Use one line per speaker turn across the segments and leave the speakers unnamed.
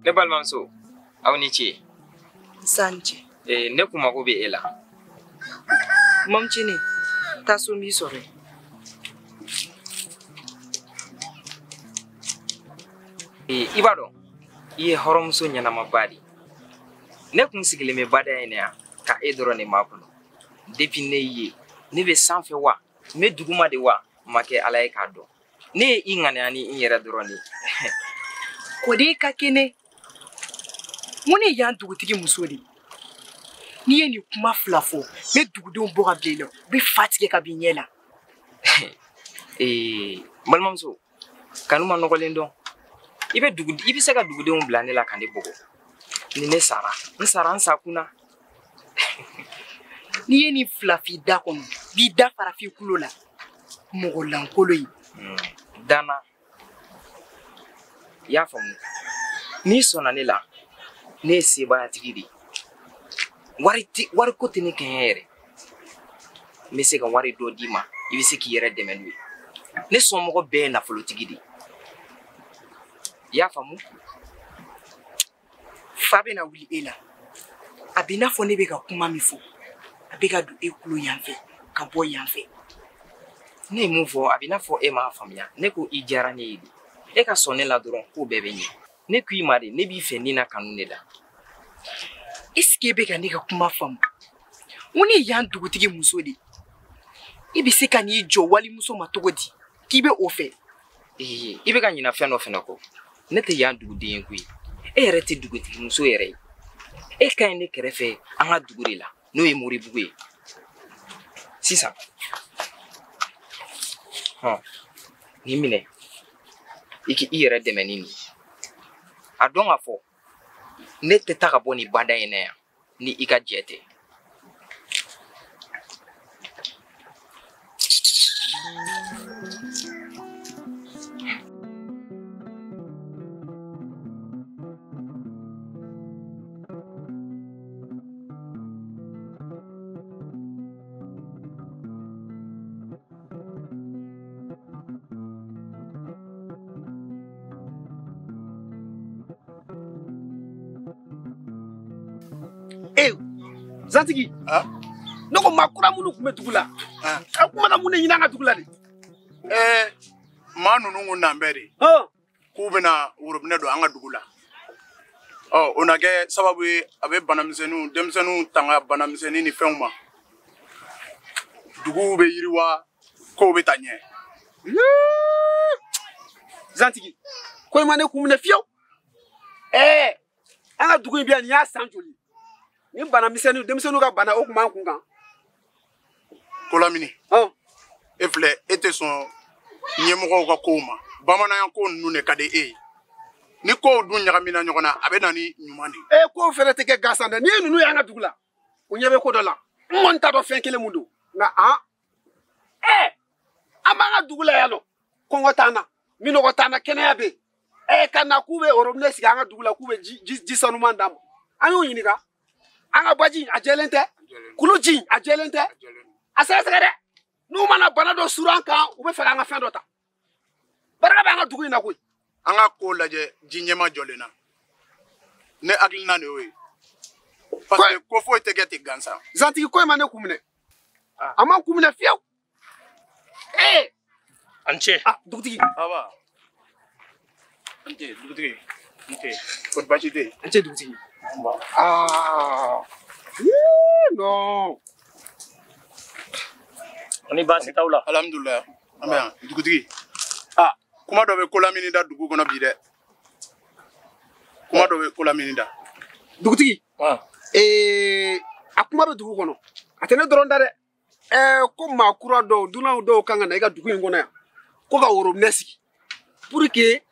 Ne balimamuso aw ni ce.
Sanche.
Ne kun mago bɛ e la.
Mamcini taa so m'i sɔrɔ.
I b'a dɔn i ye hɔrɔnmuso ɲɛnamaba de. Ne kun sigilen bɛ bada in yan ka e dɔrɔn de makɔnɔ. Depuis ne ye ne bɛ sanfɛ wa n bɛ duguma de wa ma kɛ Ala ye k'a dɔn. Ne ye i ŋaniya ni i yɛrɛ dɔrɔn de.
Ko de ka kɛnɛ. Mun ye yan dugutigi muso de. N'i ye nin kuma fila fɔ n bɛ dugudenw bɔ ka bila i la u bɛ fa tigɛ ka b'i ɲɛ la.
Balimamuso kanu ma nɔgɔlen dɔn. I bɛ se ka dugudenw bila ne la ka ne bɔgɔ. Ni ne sara n sara n sakuna.
N'i ye nin fila f'i da kɔnɔ b'i da fara f'i kulo la mɔgɔ lankolo ye.
Dana i y'a faamu. N'i sɔnna ne la ne ye sebaayatigi de ye. Wari ko tɛ ne kɛɲɛ yɛrɛ. N bɛ se ka wari dɔ d'i ma i bɛ se k'i yɛrɛ dɛmɛ n'o ye. Ne sɔnmɔgɔ bɛɛ ye nafolotigi de ye. I y'a faamu.
Fa bɛna wuli e la a bɛ n'a fɔ ne bɛ ka kuma min fɔ a bɛ ka don e kulo yan fɛ ka bɔ yan fɛ.
Ne ye mun fɔ a bɛ n'a fɔ e m'a faamuya. Ne ko i diyara ne ye de. E ka sɔn ne la dɔrɔn k'o bɛɛ bɛ ɲɛ. Ne ko i ma de ne b'i fɛ ni na kanu ne la.
Est-ce que e bɛ ka ne ka kuma faamu? Mun ye yan dugutigi muso de. I bɛ se ka n'i jɔ walimuso ma cogo di k'i bɛ o fɛ?
I bɛ ka ɲinɛ fɛn dɔ fɛnɛ kɔ. Ne tɛ yan duguden ye koyi. E yɛrɛ tɛ dugutigi muso yɛrɛ ye. E ka ɲi ne kɛrɛfɛ an ka dugu de la n'o ye Moribugu ye. Sisan nin minɛ i k'i yɛrɛ dɛmɛ ni nin. A dɔn ka fɔ ne tɛ taa ka bɔ nin bada in na yan ni i ka jɛ tɛ.
Zantigi ne ko maa kura minnu tun bɛ dugu la a kuma na mun de ɲini an ka dugu la de.
maa ninnu kun nan bɛɛ de k'u bɛna worobinɛ don an ka dugu la. O na kɛ sababu ye a bɛ banamisɛnninw denmisɛnninw tanga banamisɛnnin ni fɛnw ma. Duguw bɛ yiriwa kow bɛ taa ɲɛ.
Zantigi ko i ma ne kun minɛ fiyewu. An ka dugu in bi yan nin y'a san joli ni banamisɛnninw denmisɛnninw ka bana o kun b'an kun kan.
Kolamini e filɛ e tɛ sɔn ɲɛmɔgɔw ka kow ma. Bamananya ko ninnu de ka di e ye. Ni kow dun ɲagamina ɲɔgɔn na a bɛ na ni ɲuman de ye.
Kow fɛnɛ tɛ kɛ gansan dɛ. N'i ye ninnu y'an ka dugu la u ɲɛ bɛ ko dɔ la n kɔni t'a dɔn fɛn kelen mun don nka an b'an ka dugu la yan nɔ kɔngɔ t'an na minɔgɔ t'an na kɛnɛya bɛ yen ka na k'u bɛ orobinɛ sigi an ka dugu la k'u bɛ ji sanuman d'an ma an y'u ɲininka an ka baji a jɛlen tɛ kulu ji a jɛlen tɛ a sɛgɛsɛgɛ dɛ n'u mana bana dɔ suru an kan u bɛ fɛ k'an ka fɛn dɔ ta barika bɛ an ka dugu in na koyi.
An ka ko lajɛ ji ɲɛma jɔlen na ne hakilina de y'o ye parce que ko foyi tɛ kɛ ten gansan.
Zantigi ko in ma ne kun minɛ a ma kun minɛ fiyewu.
An cɛ.
Dugutigi.
Aba an cɛ dugutigi n cɛ kɔni baasi tɛ yen.
An cɛ dugutigi. Non.
Ni baasi t'aw la.
Alhamdulilayi an bɛ yan dugutigi. Kuma dɔ bɛ Kolamini da dugu kɔnɔ bi dɛ. Kuma dɔ bɛ Kolamini da.
Dugutigi. A kuma bɛ dugu kɔnɔ a tɛ ne dɔrɔn da dɛ. Ko maa kura dɔw dunanw dɔw kan ka na i ka dugu in kɔnɔ yan ko ka worobinɛ sigi pour que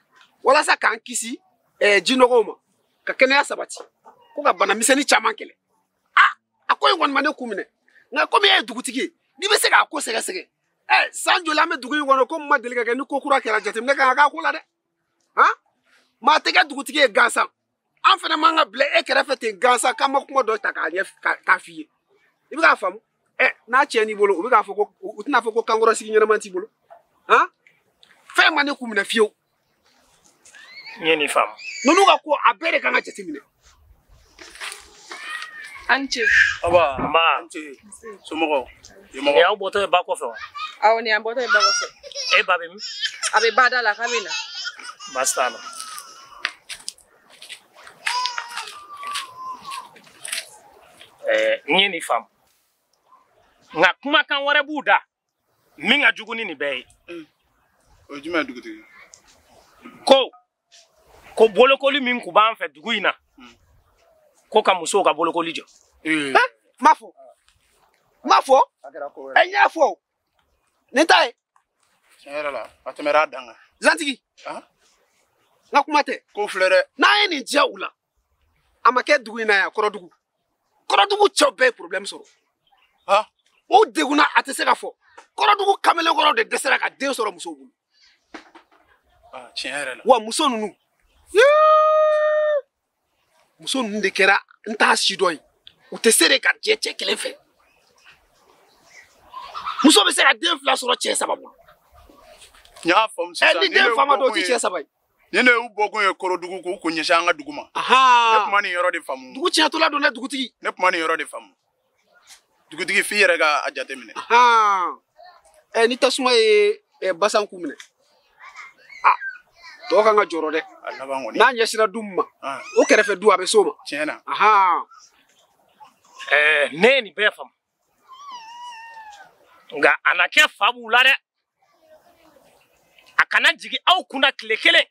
walasa k'an kisi jinɔgɔw ma ka kɛnɛya sabati ko ka banamisɛnnin caman kɛlɛ. A ko in kɔni ma ne kun minɛ nka komi e ye dugutigi ye n'i bɛ se k'a ko sɛgɛsɛgɛ san joli an bɛ dugu in kɔnɔ ko min ma deli ka kɛ ni ko kura kɛra jateminɛ kan ka k'a ko la dɛ. Maa tɛ kɛ dugutigi ye gansan an fana man ka bila e kɛrɛfɛ ten gansan k'an ma kuma dɔ ta k'a f'i ye i bɛ k'a faamu. N'a cɛ n'i bolo u bɛ k'a fɔ ko u tɛna fɔ ko kankɔrɔ sigi ɲɛnama t'i bolo fɛn ma ne kun minɛ fiyewu.
N ye nin faamu.
ninnu ka ko a bɛɛ de kan ka jateminɛ.
An ce.
Aba,
Ma.
Ante. Somɔgɔw.
Ni aw bɔtɔ ye ba kɔfɛ wa?
Awɔ ni an bɔtɔ ye ba kɔfɛ.
E ba bɛ min?
A bɛ bada la k'a bɛ na.
Baasi t'a la. N ye nin faamu. Nka kumakan wɛrɛ b'u da min ka jugu ni nin bɛɛ ye.
O ye jumɛn ye dugutigi?
Ko bolokoli min kun b'an fɛ dugu in na ko ka musow ka bolokoli jɔ.
Ma fɔ n y'a fɔ nin ta ye.
Tiɲɛ yɛrɛ la a tɛmɛra a dan kan.
Zantigi n ka kuma tɛ.
Ko filɛ dɛ.
N'an ye nin diya u la a ma kɛ dugu in na yan kɔrɔdugu cɛw bɛɛ ye problème sɔrɔ. O degunna a tɛ se ka fɔ kɔrɔdugu kamalenkɔrɔ de dɛsɛra ka den sɔrɔ musow bolo.
Tiɲɛ yɛrɛ la.
Wa muso ninnu de kɛra n t'a si dɔn ye u tɛ se de ka jɛ cɛ kelen fɛ. Muso bɛ se ka den 2 sɔrɔ cɛ 3 bolo.
N y'a faamu sisan.
Ni den fa ma dɔn o tɛ cɛ 3 ye.
Ni ne y'u bɔkun ye kɔrɔdugu k'u kun ɲɛsin an ka dugu ma. Ne tun ma nin yɔrɔ de faamu.
Dugu tiɲɛtɔla don dɛ dugutigi.
Ne tun ma nin yɔrɔ de faamu. Dugutigi f'i yɛrɛ ka a jateminɛ.
Ni tasuma ye basanku minɛ tɔw kan ka jɔrɔ dɛ. N'a ɲɛsira du min ma o kɛrɛfɛ du a bɛ s'o ma.
Tiɲɛ na.
Ne ye nin bɛɛ faamu nka a na kɛ fa b'u la dɛ. A kana jigin aw kunna tile kelen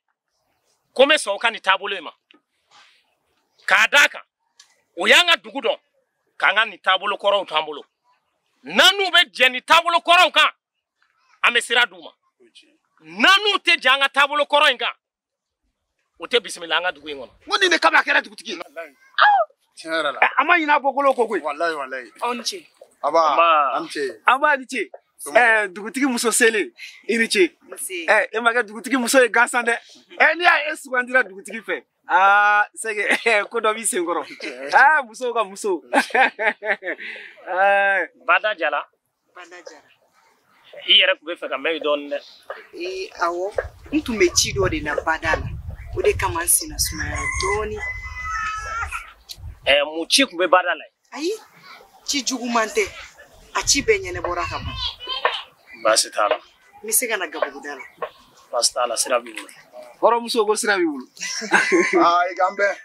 ko n bɛ sɔn o ka nin taabolo in ma k'a d'a kan o y'an ka dugu dɔn k'an ka nin taabolo kɔrɔw t'an bolo n'an n'u bɛ jɛ nin taabolo kɔrɔw kan an bɛ sira d'u ma n'an n'u tɛ jɛ an ka taabolo kɔrɔ in kan o tɛ bisimila an ka dugu in kɔnɔ.
N ko nin de kama a kɛra dugutigi.
Tiɲɛ yɛrɛ la.
A ma ɲinɛ a bɔkolo ko koyi.
Walayi.
Aw ni ce.
Aba an ce.
An b'a ni ce. Dugutigi muso selen i ni ce. E ma kɛ dugutigi muso ye gansan dɛ. N'i y'a ye sugandira dugutigi fɛ sɛgɛ ko dɔ b'i sen kɔrɔ. Musow ka muso.
Bada Jara. I yɛrɛ tun bɛ fɛ ka mɛn dɔɔnin dɛ.
Awɔ n tun bɛ ci dɔ de la bada la o de kama n senna sumayara dɔɔnin.
Mun ci tun bɛ bada la.
Ayi ci juguman tɛ a ci bɛɛ ɲɛnɛbɔra ka ban.
Baasi t'a la.
N bɛ se ka na gabuguda la.
Baasi t'a la sira b'i bolo.
Hɔrɔnmuso ko sira b'i bolo.
I kan bɛn.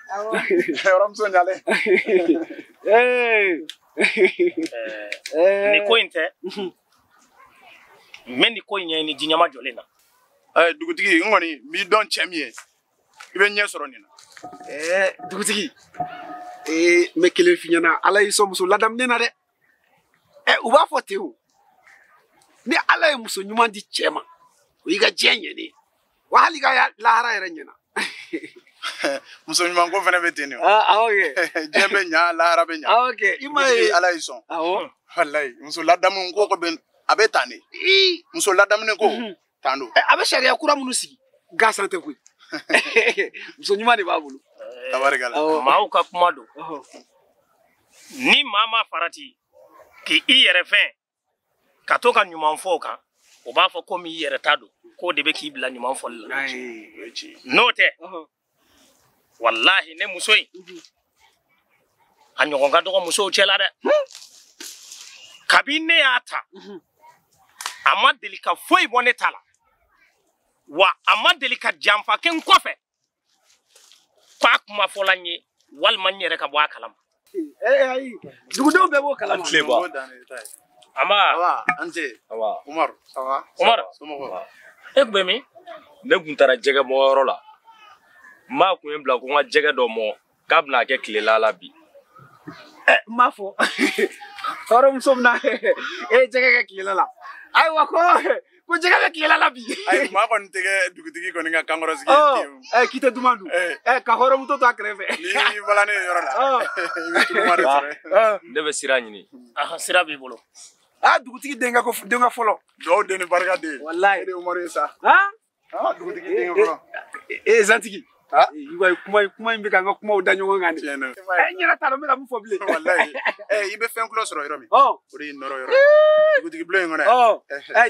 Hɔrɔnmuso ɲalen.
Nin ko in tɛ n bɛ nin ko in ɲɛɲini diɲɛma jɔlen na.
Dugutigi n kɔni b'i dɔn cɛ min ye i bɛ ɲɛ sɔrɔ nin na.
Dugutigi n bɛ kelen f'i ɲɛna ala y'i sɔn muso ladamunen na dɛ. U b'a fɔ ten o ni ala ye muso ɲuman di cɛ ma o y'i ka diɲɛ ɲɛnen wa hali ka lahara yɛrɛ ɲɛna.
Muso ɲuman ko fana bɛ ten de.
Awɔ kɛ.
Diɲɛ bɛ ɲa lahara bɛ ɲa.
Awɔ kɛ i ma ye
ala y'i sɔn.
Awɔ.
Walayi muso ladamu ko a bɛ tan de. Muso ladamu ko tan don.
A bɛ sariya kura minnu sigi gansan tɛ koyi. Muso ɲuman de b'a bolo.
Tabarikala.
Maaw ka kuma don. Ni maa ma farati k'i yɛrɛ fɛn ka to ka ɲuman fɔ o kan o b'a fɔ komi i yɛrɛ ta don k'o de bɛ k'i bila ɲuman fɔli la. N'o tɛ walahi ne muso in a ɲɔgɔn ka dɔgɔ musow cɛla dɛ. Kabi ne y'a ta a ma deli ka foyi bɔ ne ta la wa a ma deli ka janfa kɛ n kɔfɛ k'a kuma fɔla n ye walima n yɛrɛ ka bɔ a kalama.
Ayi dugudenw bɛɛ b'o kalama.
Aba
an ce.
Umaru.
Umar.
E tun bɛ min?
Ne tun taara jɛgɛ mɔyɔrɔ la. Maa kun ye n bila ko n ka jɛgɛ dɔ mɔ k'a bɛna kɛ tilela la bi.
N m'a fɔ hɔrɔnmuso bɛna jɛgɛ kɛ tilela la. Ayiwa ko jɛgɛ bɛ tilela la bi.
Ayi maa kɔni tɛ kɛ dugutigi kɔni ka kankɔrɔ sigi.
K'i tɛ duman dun. Ka hɔrɔnmuso to a kɛrɛfɛ.
N'i bɔla ne yɔrɔ la i bɛ tuluma de sɔrɔ.
Ne bɛ sira ɲini.
Sira b'i bolo.
Dugutigi denkɛ fɔlɔ.
Dugawu den ni barika den.
Walayi.
E de ye Umaru ye sa. Dugutigi denkɛ fɔlɔ.
Zantigi. Kuma in bɛ ka n ka kumaw da ɲɔgɔn kan de. N yɛrɛ t'a dɔn n bɛna mun fɔ bilen.
Walayi. I bɛ fɛn kulɔ sɔrɔ yɔrɔ min. O de y'i nɔrɔ yɔrɔ ye. Dugutigi bulon in kɔnɔ yan.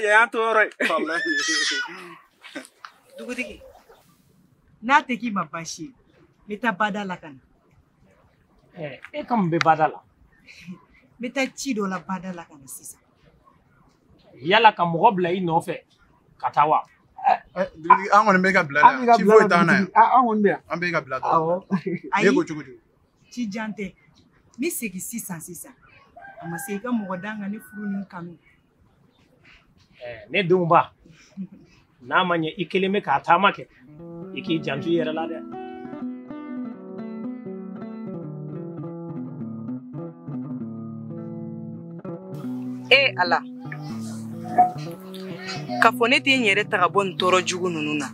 Yan y'an to yɔrɔ ye.
Dugutigi n'a tɛ k'i ma baasi ye Meta bada la kana.
E kam be bada la.
Meta ci do la bada la kana sisa.
Yala ka mɔgɔ bila I nɔfɛ ka taa wa.
An kɔni bɛ ka bila la. Ci foyi t'an na yan.
An kɔni bɛ yan.
An bɛ ka bila dɔrɔn.
Awɔ.
Ne ko cogo cogo.
Ci jan tɛ. Ni segi sisan. A ma se I ka mɔgɔ dan ka ne furu ni kanu.
Ne denw ba. N'a ma ɲɛ I kelen bɛ k'a taama kɛ. I k'i janto I yɛrɛ la dɛ.
Ala. K'a fɔ ne tɛ n yɛrɛ ta ka bɔ nin tɔɔrɔ jugu ninnu na.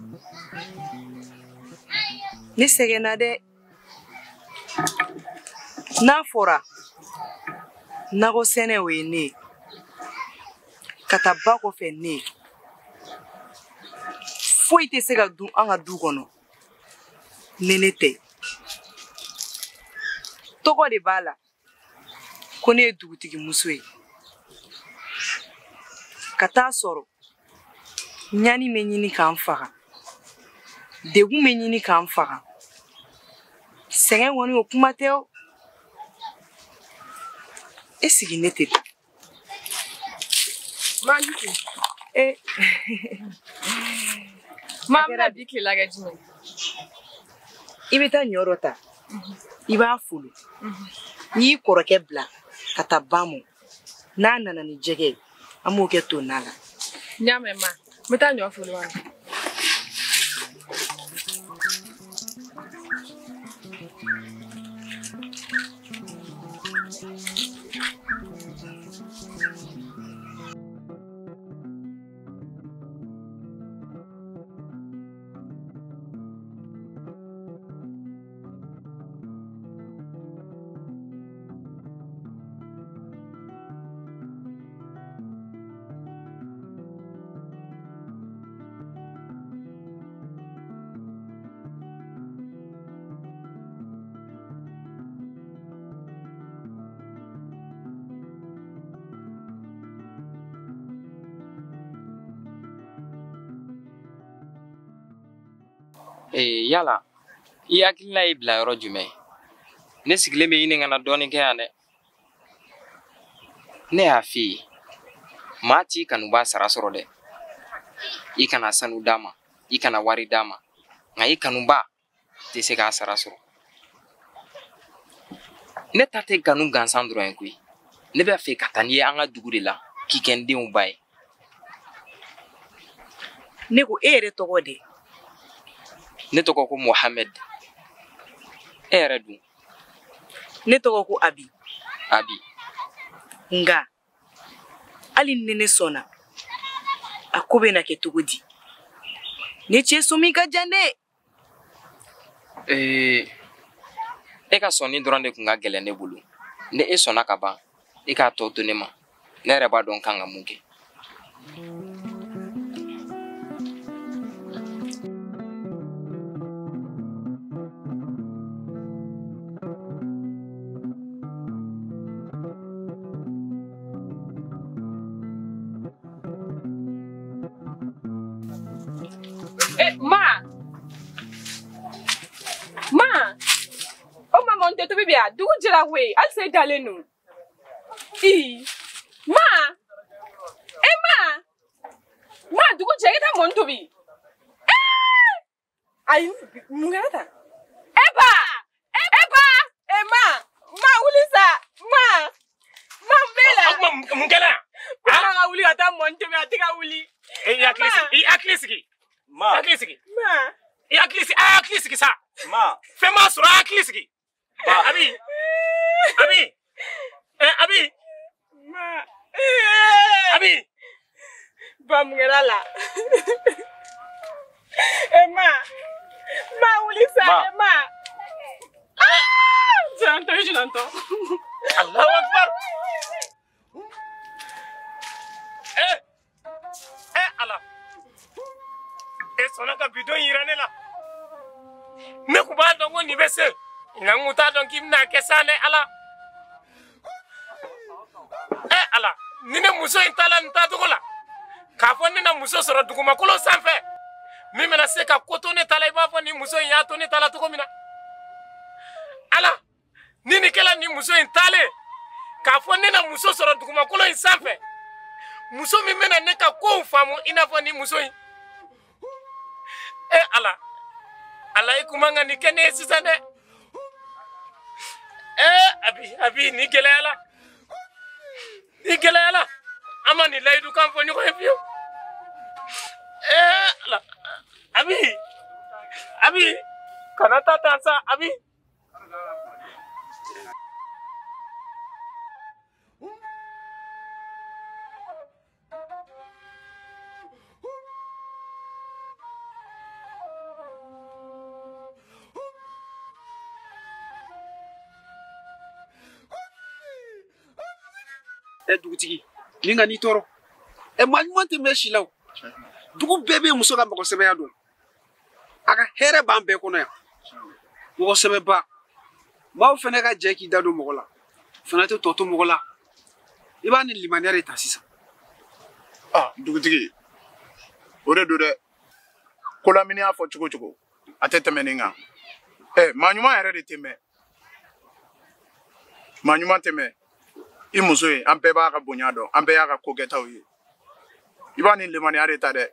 Ne sɛgɛnna dɛ. N'a fɔra nakɔ sɛnɛ o ye ne ye. Ka taa ba kɔfɛ ne ye. Foyi tɛ se ka dun an ka du kɔnɔ. Ne tɛ. Tɔgɔ de b'a la. Ko ne ye dugutigi muso ye. Ka taa sɔrɔ ɲani bɛ ɲini k'an faga. Degun bɛ ɲini k'an faga. Sɛgɛn kɔni o kuma tɛ o. Esigi ne tɛ.
Majuto. Maa bɛna bi tile la kɛ jumɛn?
I bɛ taa ɲɔ dɔ ta. I b'a folo. N'i y'i kɔrɔkɛ bila ka taa ba mɔ. N'a nana ni jɛgɛ ye, an b'o kɛ to na la.
N y'a mɛn ma. N bɛ taa ɲɔ folo wa?
Yala I hakilina y'i bila yɔrɔ jumɛn? Ne sigilen bɛ ɲini kana dɔɔnin kɛ yan dɛ. Ne y'a f'i ye, maa t'i kanuba sara sɔrɔ dɛ. I kana sanu d'a ma, I kana wari d'a ma, nka I kanuba tɛ se k'a sara sɔrɔ. Ne ta tɛ kanu gansan dɔrɔn ye koyi. Ne bɛ fɛ ka taa n'i ye an ka dugu de la k'i kɛ n denw ba ye.
Ne ko e yɛrɛ tɔgɔ de?
Ne tɔgɔ ko Mohamed. E yɛrɛ dun?
Ne tɔgɔ ko Abi.
Abi.
Nga hali ni ne sɔnna a ko bɛ na kɛ cogo di? Ne cɛ sɔmi ka jan dɛ.
E ka sɔnni dɔrɔn de kun ka gɛlɛn ne bolo. Ni e sɔnna ka ban, e k'a tɔ to ne ma. Ne yɛrɛ b'a dɔn kan ka mun kɛ.
Bibia, do jela way. I'll say dalenu. Ma. Ma, do jela montobi. Ayu mungata. Eba. Ma, ulisa. Ma mela.
Mungela.
Ma uli ata montobi atika uli.
Aklisiki. Ma. Aklisiki.
Ma.
Aklisiki sa.
Ma.
Fais-moi sur Aklisiki. Abi.
Ma.
Abi.
Bamgerala. Ma ulisa ma. Je l'entends.
Allahu Akbar. Allah. Sonaka bidon iranela. Me kuba dongo ni bese. Nanguta don kimna kesane ala. Ala. Nine muso intala nta dugola. Kafo nina muso soro duguma kolo sanfe. Mi mena se ka koto ne tala iba fo ni muso ya to ne tala to komina. ala ni ni kɛla ni muso in talen k'a fɔ ne na muso sɔrɔ dugumakolo in sanfɛ muso min bɛna ne ka kow faamu i n'a fɔ ni muso in ala ala i kuma ŋa nin kɛ ne ye sisan dɛ abi ni gɛlɛyala an ma nin layidu kan fɔ ɲɔgɔn ye fiyewu ala abi kana taa tan sa abi
dugutigi ni nga ni toro ma ɲuman tɛ mɛn si la o dugu bɛɛ bɛ muso ka mɔgɔ sɛbɛya dɔn a ka hɛrɛ b'an bɛɛ kɔnɔ yan mɔgɔ sɛbɛba maaw fɛnɛ ka jɛ k'i da don mɔgɔ la fana tɛ tɔ to mɔgɔ la i b'a ni limaniya de ta sisan
dugutigi o de don dɛ ko lamini y'a fɔ cogo cogo a tɛ tɛmɛ nin kan maa ɲuman yɛrɛ de tɛ mɛn maa ɲuman tɛ mɛn i muso ye an bɛɛ b'a ka bonya dɔn an bɛɛ y'a ka ko kɛtaw ye i b'a ni limaniya de ta dɛ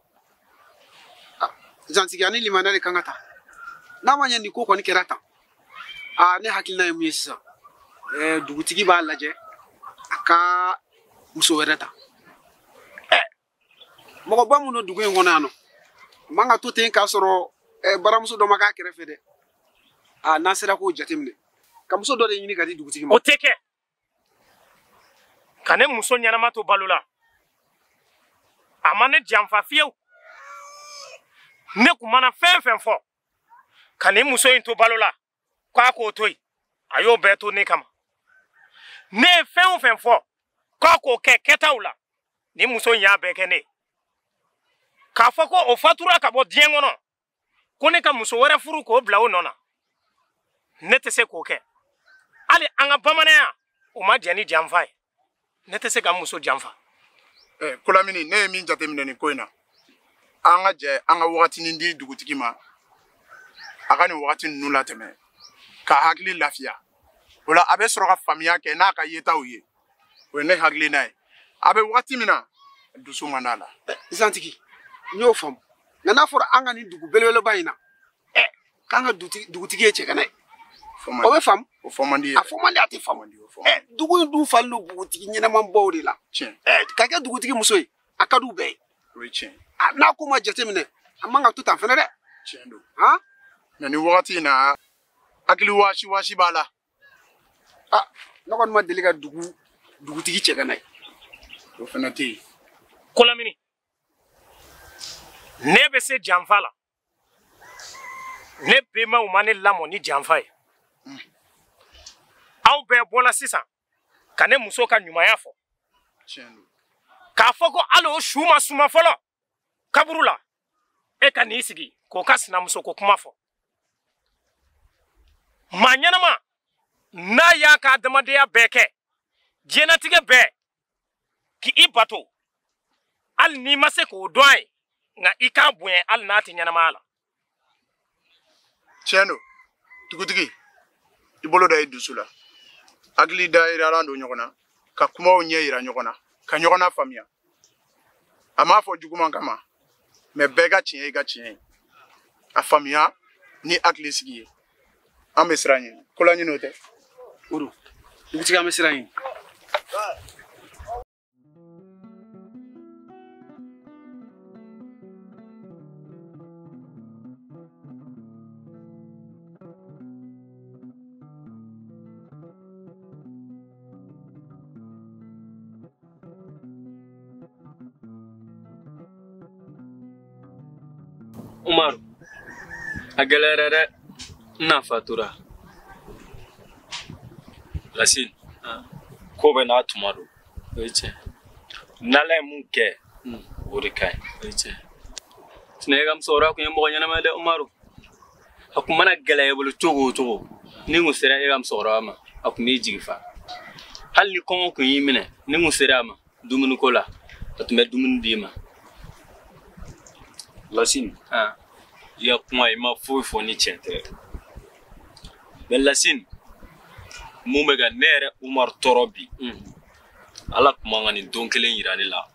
zantigiya ni limaniya de kan ka ta n'a ma ɲɛ nin ko kɔni kɛra tan ne hakilina ye mun ye sisan dugutigi b'a lajɛ a ka muso wɛrɛ ta mɔgɔba minnu dugu in kɔnɔ yan nɔ man ka to ten k'a sɔrɔ baramuso dɔ ma k'a kɛrɛfɛ dɛ n'an sera k'o jateminɛ ka muso dɔ de ɲini ka di dugutigi ma
o tɛ kɛ ka ne muso ɲɛnama to balo la a ma ne janfa fiyewu ne kun mana fɛn fɛn fɔ ka ne muso in to balo la k'a k'o to yen a y'o bɛɛ to ne kama ne ye fɛn o fɛn fɔ k'a k'o kɛ kɛtaw la ni muso in y'a bɛɛ kɛ ne ye k'a fɔ ko o fatura ka bɔ diɲɛ kɔnɔ ko ne ka muso wɛrɛ furu k'o bila o nɔ na ne tɛ se k'o kɛ hali an ka bamananya o ma jɛ ni janfa ye ne tɛ se ka muso janfa
kolamini ne ye min jateminɛ nin ko in na an ka jɛ an ka wagatinin di dugutigi ma a ka nin wagati ninnu latɛmɛ ka hakili lafiya o la a bɛ sɔrɔ ka faamuya kɛ n'a ka yetaw ye o ye ne hakilina ye a bɛ wagati min na dusu man d'a la
zantigi n y'o faamu nka n'a fɔra an ka nin dugu belebeleba in na k'an ka dugutigi ye cɛgana ye o bɛ faamu
o fɔ man di ye
a fɔ man di a tɛ faamu dugu in dun falen don dugutigi ɲɛnɛmanbaw de la ka kɛ dugutigi muso ye a ka d'u bɛɛ ye
o ye tiɲɛ
n'a ko ma jateminɛ a man ka to tan fɛnɛ dɛ
tiɲɛ don nka nin wagati in na hakili waasi b'a la
ne kɔni ma deli ka dugutigi cɛgana ye
o fɛnɛ tɛ yen
kolamini ne bɛ se janfa la ne bɛnbaw ma ne lamɔ ni janfa ye aw bɛɛ bɔla sisan ka ne muso ka ɲumanya fɔ k'a fɔ ko hali o su ma suma fɔlɔ kaburu la e ka n'i sigi k'o ka sinamuso ko kuma fɔ maa ɲɛnama n'a y'a ka adamadenya bɛɛ kɛ diɲɛlatigɛ bɛɛ k'i bato hali n'i ma se k'o dɔn a ye nka i k'a bonya hali n'a tɛ ɲɛnamaya la
tiɲɛ don dugutigi i bolo da i dusu la hakili da yiralan don ɲɔgɔn na ka kumaw ɲɛ yira ɲɔgɔn na ka ɲɔgɔn na faamuya a m'a fɔ juguman kama mɛ bɛɛ ka tiɲɛ i ka tiɲɛ ye a faamuya ni hakili sigi ye an bɛ siran ɲɛ ko la ɲini o tɛ
o don dugutigi an bɛ siran ɲɛ
Umaru, a gɛlɛyara dɛ n na fatura Lasine ko bɛ n'a tuma don o ye tiɲɛ n'Ala ye mun kɛ o de ka ɲi o ye tiɲɛ sinɔn e ka musokɔrɔba tun ye mɔgɔ ɲɛnama ye dɛ Umaru a tun mana gɛlɛya i bolo cogo o cogo ni kun sera e ka musokɔrɔba ma a tun b'i jigi fa hali ni kɔngɔ kun y'i minɛ ni kun sera a ma dumuniko la a tun bɛ dumuni d'i ma Lasine i ka kuma i ma foyi fɔ ni tiɲɛ tɛ mais Lasine mun bɛ ka ne yɛrɛ Umaru tɔɔrɔ bi Ala kuma ŋa nin don kelen yira ne la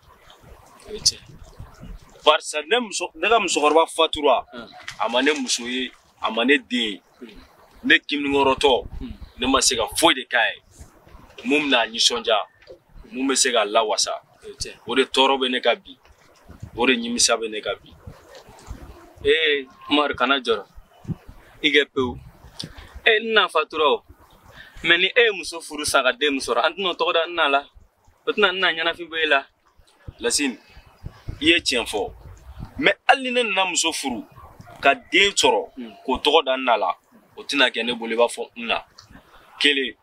o ye tiɲɛ barisa ne ka musokɔrɔba fatura a ma ne muso ye a ma ne den ye ne kiminikɔrɔtɔ ne ma se ka foyi de k'a ye mun bɛna nisɔndiya mun bɛ se ka lawasa o de tɔɔrɔ bɛ ne ka bi o de nimisa bɛ ne ka bi
Umaru kana jɔrɔ i kɛ pewu na fatura o mais ni e ye muso furu san ka den sɔrɔ an tɛna o tɔgɔ da n na la o tɛna n na ɲɛnafin bɔ e la
Lasine i ye tiɲɛ fɔ mais hali ni ne nana muso furu ka den sɔrɔ k'o tɔgɔ da n na la o tɛna kɛ ne bolo i b'a fɔ n na kelen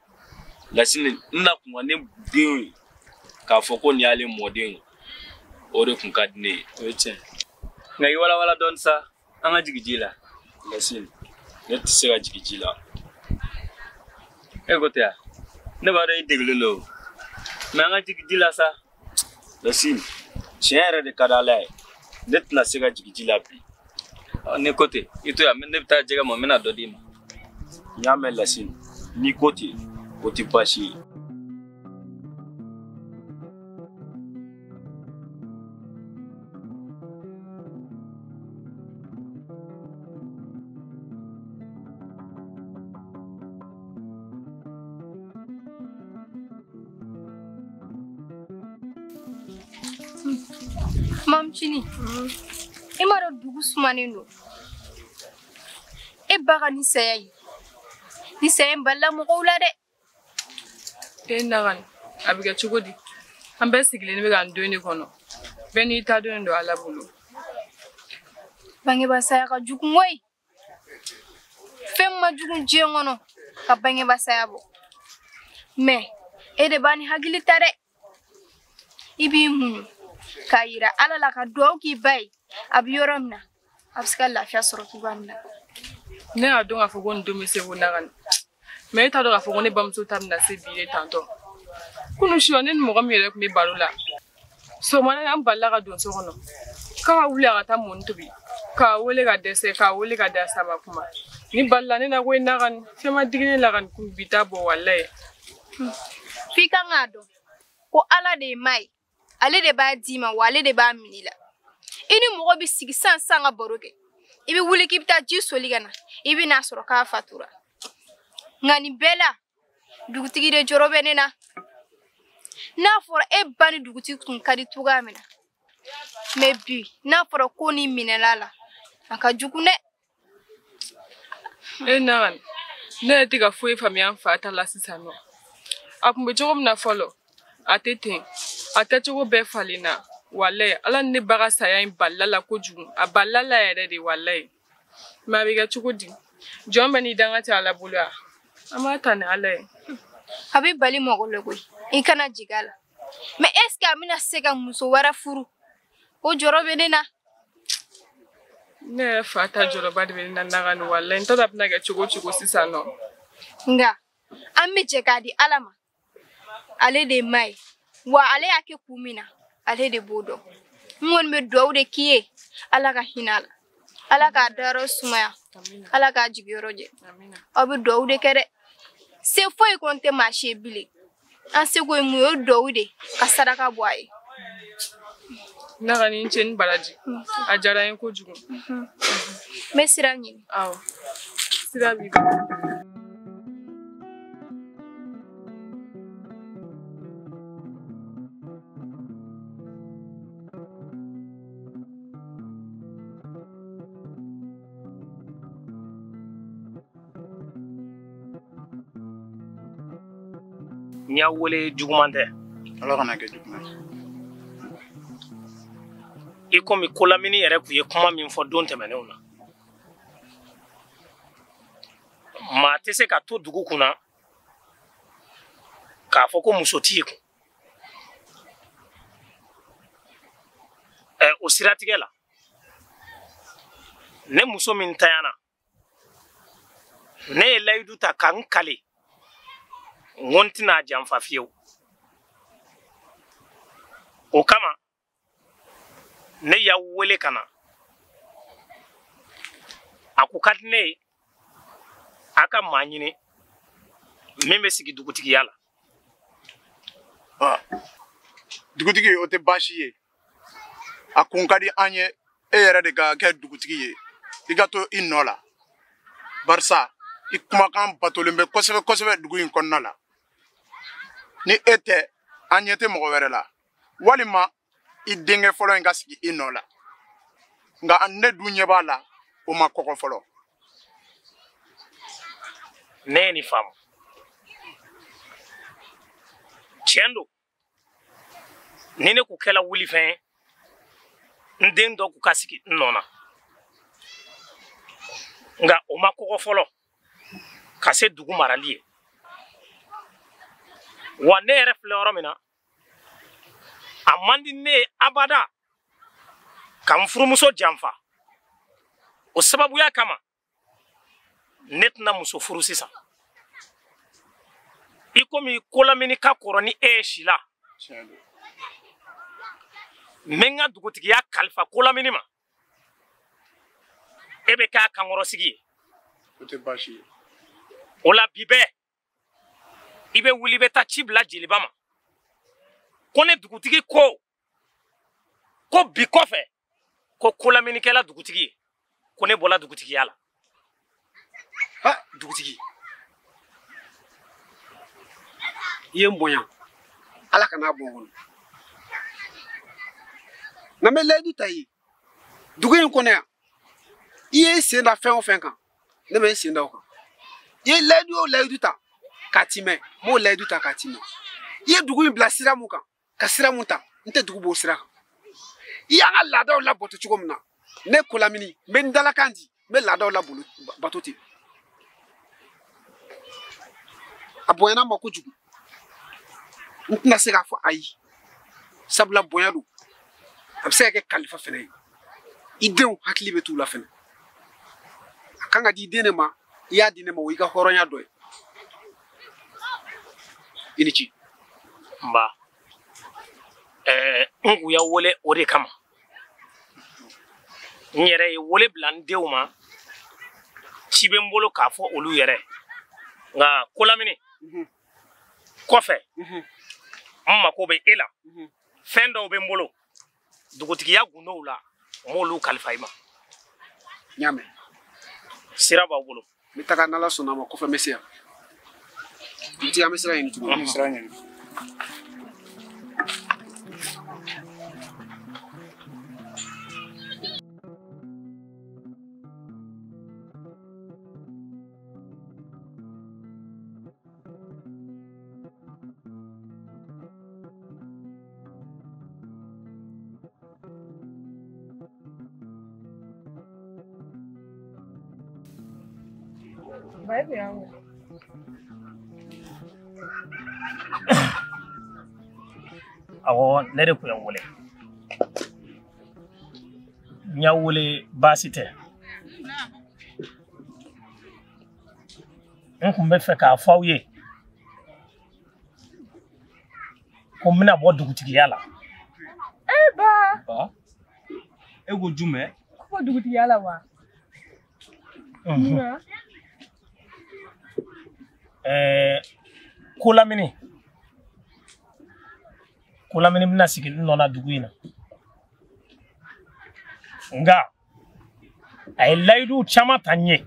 Lasine n na kun ka ne den ye k'a fɔ ko nin y'ale mɔden ye o de kun ka di ne ye
o ye tiɲɛ nka i walawala dɔɔni sa an ka jigin ji la
Lasine ne tɛ se ka jigin ji la
e ko tɛ wa ne b'a dɔn i degilen don mais an ka jigin ji la sa
Lasine tiɲɛ yɛrɛ de ka di Ala ye ne tɛna se ka jigin ji la bi
ni ko ten i to yan ne bɛ taa jɛgɛ mɔ n bɛna dɔ d'i ma
n y'a mɛn Lasine n'i ko ten o tɛ baasi ye
Mamchini, imaro dugu sumanen do. E baga ni saya yi. Ni saya mballa mɔgɔw la dɛ.
E nagan abiga cogo di? An bɛ sigilen bɛ k'an don de kɔnɔ. Bɛɛ n'i ta don Ala bolo.
Bangeba saya ka jugu ngoyi. Fɛn ma jugu diɲɛ kɔnɔ ka bangeba saya bɔ. Mais e de b'a ni hakili ta dɛ. I b'i muɲu. K'a yira Ala la ka duwawu k'i ba ye a bɛ yɔrɔ min na a bɛ se ka lafiya sɔrɔ cogoya min na.
Ne y'a dɔn k'a fɔ ko nin don bɛ se ko nagan mais e t'a dɔn k'a fɔ ko ne bamuso ta bɛna se bi de tantɔ kunu su ne ni mɔgɔ min yɛrɛ tun bɛ baro la sɔgɔmada an balila ka don so kɔnɔ k'a ka wuli a ka taa mɔni tobi k'a wele ka dɛsɛ k'a wele ka da sama kuma ni balila ne na ko nagan fɛn ma digi ne la ka nin bi taa bɔ walayi.
F'i kan k'a dɔn ko Ala de ye maa ye. Ale de b'a d'i ma wa ale de b'a minɛ la. I ni mɔgɔ bɛ sigi san ka baro kɛ. I bɛ wuli k'i bɛ taa ji soli ka na. I bɛ n'a sɔrɔ k'a fatura. Nka nin bɛɛ la dugutigi de jɔrɔ bɛ ne na. N'a fɔra e ba ni dugutigi tun ka di cogoya min na. Mais bi n'a fɔra ko ni minɛla la a ka jugu dɛ.
E nagan ne yɛrɛ tɛ ka foyi faamuya an fa ta la sisan nɔ. A tun bɛ cogo min na fɔlɔ a tɛ ten. A kɛcogo bɛɛ falenna walayi Ala ni ne ba ka saya in balila la kojugu a balila la yɛrɛ de walayi mais a bɛ kɛ cogo di jɔn bɛ n'i danga tɛ Ala bolo yan an b'a ta ni Ala ye.
A bɛ bali mɔgɔ la koyi i kana jigin a la mais est ce que a bɛna se ka muso wɛrɛ furu o jɔrɔ bɛ ne na.
Ne yɛrɛ fa ta jɔrɔba de bɛ ne na naga ni walayi n t'a dɔn a bɛna kɛ cogo o cogo sisan nɔ.
Nka an bɛ jɛ k'a di Ala ma ale de ye maa ye. Wa ale y'a kɛ kun min na ale de b'o dɔn n kɔni bɛ duwawu de k'i ye Ala ka hinɛ a la Ala k'a dayɔrɔ sumaya Ala k'a jigiyɔrɔ jɛ aw bɛ duwawu de kɛ dɛ se foyi kɔni tɛ maa si ye bilen an seko ye mun ye o ye duwawu de ka saraka bɔ a ye.
Naga ni n cɛ ni baraji a diyara n ye kojugu.
N bɛ sira ɲini.
Awɔ sira b'i bolo.
N'i y'a wele juguman tɛ.
Ala kana kɛ juguman ye.
I komi Kolamini yɛrɛ tun ye kuma min fɔ don tɛmɛnenw na. Maa tɛ se ka to dugu kunna k'a fɔ ko muso t'i kun. O siratigɛ la ne muso min tanyana ne ye layidu ta ka n kale n ko n tɛna janfa fiyewu o kama ne y'aw wele ka na a ko ka di ne ye a ka maa ɲini min bɛ sigi dugutigiya la.
Dugutigi o tɛ baasi ye. A kun ka di an ye e yɛrɛ de ka kɛ dugutigi ye. I ka to i nɔ la. Barisa i kumakan batolen bɛ kosɛbɛ kosɛbɛ dugu in kɔnɔna la. Ni e tɛ an ɲɛ tɛ mɔgɔ wɛrɛ la. Walima i denkɛ fɔlɔ in ka sigi i nɔ la. Nka ne dun ɲɛ b'a la o ma kɔkɔ fɔlɔ.
Ne ye nin faamu. Tiɲɛ don. Ni ne kun kɛla wulifɛn ye, n den dɔ kun ka sigi n nɔ na. Nka o ma kɔkɔ fɔlɔ ka se dugu marali ye. Wa ne yɛrɛ filɛ yɔrɔ min na, a man di ne ye abada ka n furumuso janfa. O sababuya kama ne tɛna muso furu sisan. I komi Kolamini ka kɔrɔ ni e ye si la. N bɛ n ka dugutigiya kalifa Kolamini ma. E bɛ k'a kankɔrɔsigi ye.
O tɛ baasi ye.
O la bi bɛɛ i bɛ wuli i bɛ taa ci bila jeliba ma. Ko ne dugutigi ko bi kɔfɛ ko Kolamini kɛla dugutigi ye. Ko ne bɔla dugutigiya la.
Ha, dugutigi. I ye n bonya. Ala kana bɔ n kɔnɔ. Nka n bɛ layidu ta i ye. Dugu in kɔnɔ yan. I ye sen da fɛn o fɛn kan. Ne bɛ n sen da o kan. I ye layidu o layidu ta k'a timɛ. N b'o layidu ta k'a timɛ. I ye dugu in bila sira mun kan. Ka sira mun ta. N tɛ dugu b'o sira kan. I y'an ka laadaw labato cogo min na. Ne Kolamini n bɛ n dalakan di. N bɛ laadaw labato ten. A bonyana n ma kojugu. N tɛna se k'a fɔ ayi. Sabula bonya don. A bɛ se ka kɛ kalifa fɛnɛ ye. I denw hakili bɛ t'u la fɛnɛ. A kan ka di i den de ma. I y'a di ne ma o y'i ka hɔrɔnya dɔ ye. I ni ci.
Nba. N kun y'a wele o de kama. N yɛrɛ ye wele bila n denw ma. Ci bɛ n bolo k'a fɔ olu yɛrɛ. Nka Kolamini. Kɔfɛ. N mako bɛ e la. Fɛn dɔw bɛ n bolo. Dugutigiya gundow la. N m'olu kalifa i ma.
N y'a mɛn.
Sira b'aw bolo.
N bɛ taga n'Ala sɔnna a ma kɔfɛ n bɛ se yan. Dugutigi an bɛ sira ɲini tuguni. An bɛ sira ɲini.
Awɔ ne de kun ye wele. N y'a wele baasi tɛ. N kun bɛ fɛ k'a fɔ aw ye ko n bɛna bɔ dugutigiya la.
Ba, e ko jumɛn?
Ko dugutigiya la wa? Kolamini bɛna sigi n nɔ na dugu in na. Nka a ye layidu caman ta n ye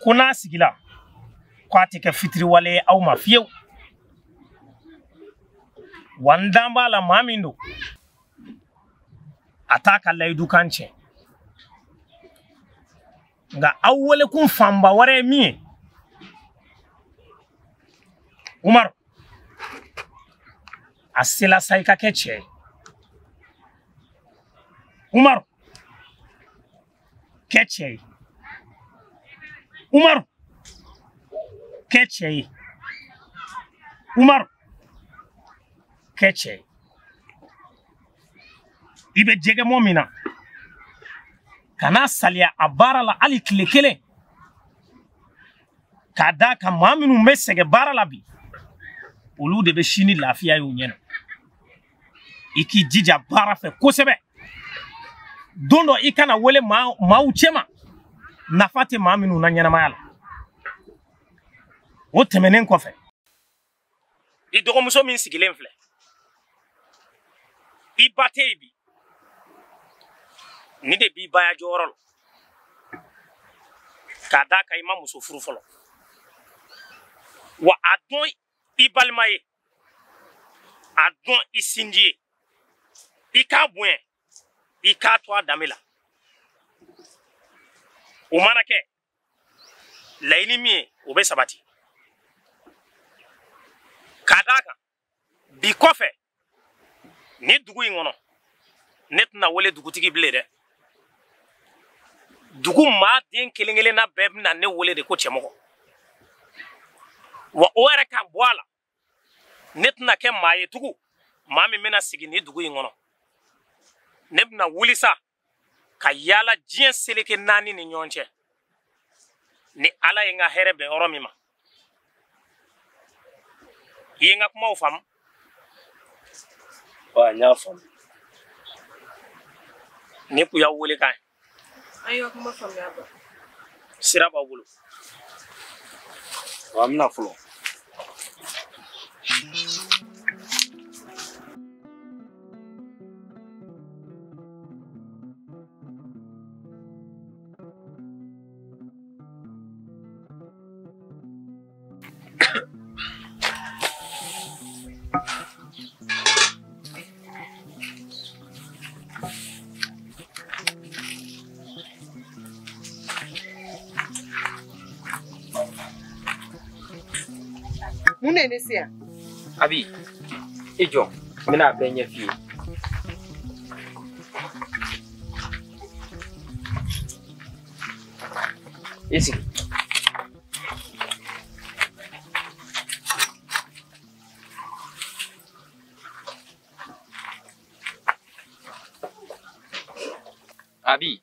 ko n'a sigila k'a tɛ kɛ fitiriwale ye aw ma fiyewu. Wa n dan b'a la maa min don a t'a ka layidu kan tiɲɛ. Nka aw welekun fanba wɛrɛ ye min ye Umaru, a sela sa i ka kɛ cɛ ye. Umaru, kɛ cɛ ye. Umaru, kɛ cɛ ye. Umaru, kɛ cɛ ye. I bɛ jɛgɛmɔ min na kana saliya a baara la hali tile kelen. K'a d'a kan maa minnu bɛ sɛgɛn baara la bi olu de bɛ sini lafiya y'u ɲɛna. I k'i jija baara fɛ kosɛbɛ. Don dɔ I kana wele maaw cɛma nafa tɛ maa minnu na ɲɛnamaya la.
o tɛmɛnen kɔfɛ i dɔgɔmuso min sigilen filɛ i ba tɛ yen bi ni de b'i baya jɔyɔrɔ la k'a d'a kan i ma muso furu fɔlɔ wa a dɔn i balima ye a dɔn i sinji ye i k'a bonya i k'a to a danbe la o mana kɛ laɲini min ye o bɛ sabati k'a d'a kan bi kɔfɛ ni dugu in kɔnɔ ne tɛna wele dugutigi bilen dɛ dugu maa den kelen kelenna bɛɛ bɛna ne wele de ko cɛmɔgɔ wa o yɛrɛ ka bɔ a la ne tɛna kɛ maa ye tugun maa min bɛna sigi ni dugu in kɔnɔ ne bɛna wuli sa ka yaala diɲɛ seleke 4 ni ɲɔgɔn cɛ ni ala ye n ka hɛrɛ bɛn yɔrɔ min ma i ye n ka kumaw faamu
wa n y'a faamu
ne kun y'aw wele kan
an y'aw kuma faamuya ba
sira b'aw bolo
wa n bɛna fɔlɔ
mun ne se yan
Abi i jɔ n bɛna a bɛɛ ɲɛf'i ye i sigi Abi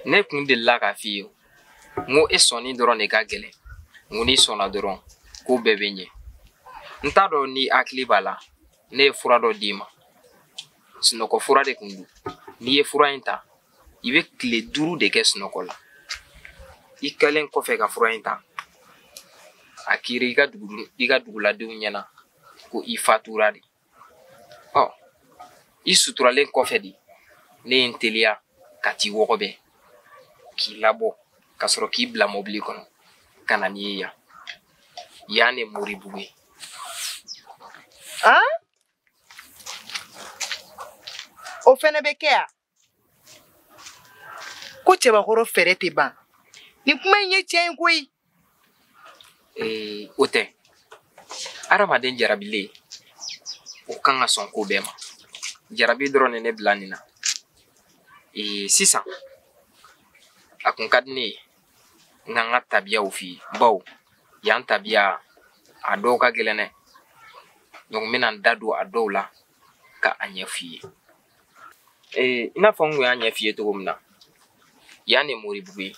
ne kun delila k'a f'i ye n ko e sɔnni dɔrɔn de ka gɛlɛn n ko n'i sɔnna dɔrɔn ko bɛɛ bɛ ɲɛ n t'a dɔn ni hakili b'a la ne ye fura dɔ d'i ma sunɔgɔ fura de kun don n'i ye fura in ta i bɛ tile 5 de kɛ sunɔgɔ la i kɛlen kɔfɛ ka fura in ta a kiri i ka duguladenw ɲɛna ko i fatura de ɔ i suturalen kɔfɛ de ne ye n teliya ka t'i wɔgɔbɛ k'i labɔ ka sɔrɔ k'i bila mɔbili kɔnɔ ka na n'i ye yan yan ne Moribugu ye
o fɛnɛ bɛ kɛ yan ko cɛbakɔrɔ fɛrɛ tɛ ban ni kuma in ye tiɲɛ ye koyi
o tɛ adamaden jarabilen o kan ka sɔn ko bɛɛ ma jarabi dɔrɔn ne bila nin na sisan a kun ka di ne ye n ka n ka tabiyaw f'i ye bawo yan tabiya a dɔw ka gɛlɛn dɛ donc n bɛna n da don a dɔw la ka a ɲɛ f'i ye i n'a fɔ n kun y'a ɲɛ f'i ye cogo min na yan ne Moribugu ye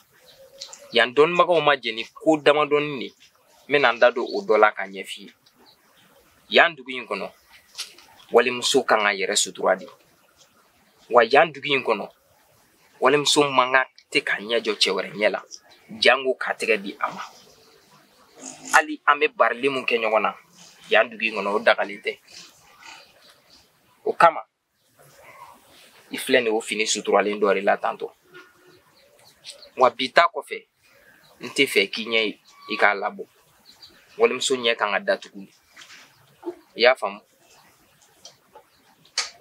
yan dɔnnibagaw ma jɛ ni ko damadɔni de n bɛna n da don o dɔ la ka ɲɛ f'i ye yan dugu in kɔnɔ walimuso kan ka yɛrɛ sutura de wa yan dugu in kɔnɔ walimuso man ka tɛ ka ɲɛ jɔ cɛ wɛrɛ ɲɛ la jango k'a tɛgɛ di a ma hali an bɛ barili mun kɛ ɲɔgɔn na yan dugu in kɔnɔ o dagalen tɛ o kama i filɛ nin o fini suturalen dɔ de la tantɔ wa bi ta kɔfɛ n tɛ fɛ k'i ɲɛ i k'a labɔ walimuso ɲɛ kan ka datugu i y'a faamu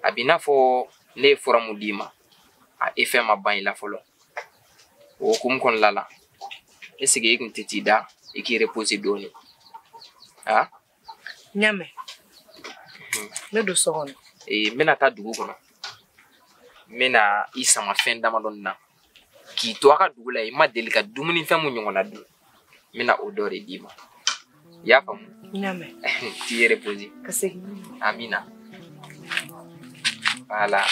a b'i n'a fɔ ne ye fura mun d'i ma a effet ma ban i la fɔlɔ o hukumu kɔnɔna la est ce que i kun tɛ t'i da i k'i reposer dɔɔni
n y'a mɛn ne don so kɔnɔ
n bɛna taa dugu kɔnɔ n bɛna i sama fɛn damadɔni na k'i to a ka dugu la i ma deli ka dumunifɛn mun ɲɔgɔnna dun n bɛna o dɔ de d'i ma i y'a faamu
n y'a mɛn
t'i reposer
ka segin
amina voilà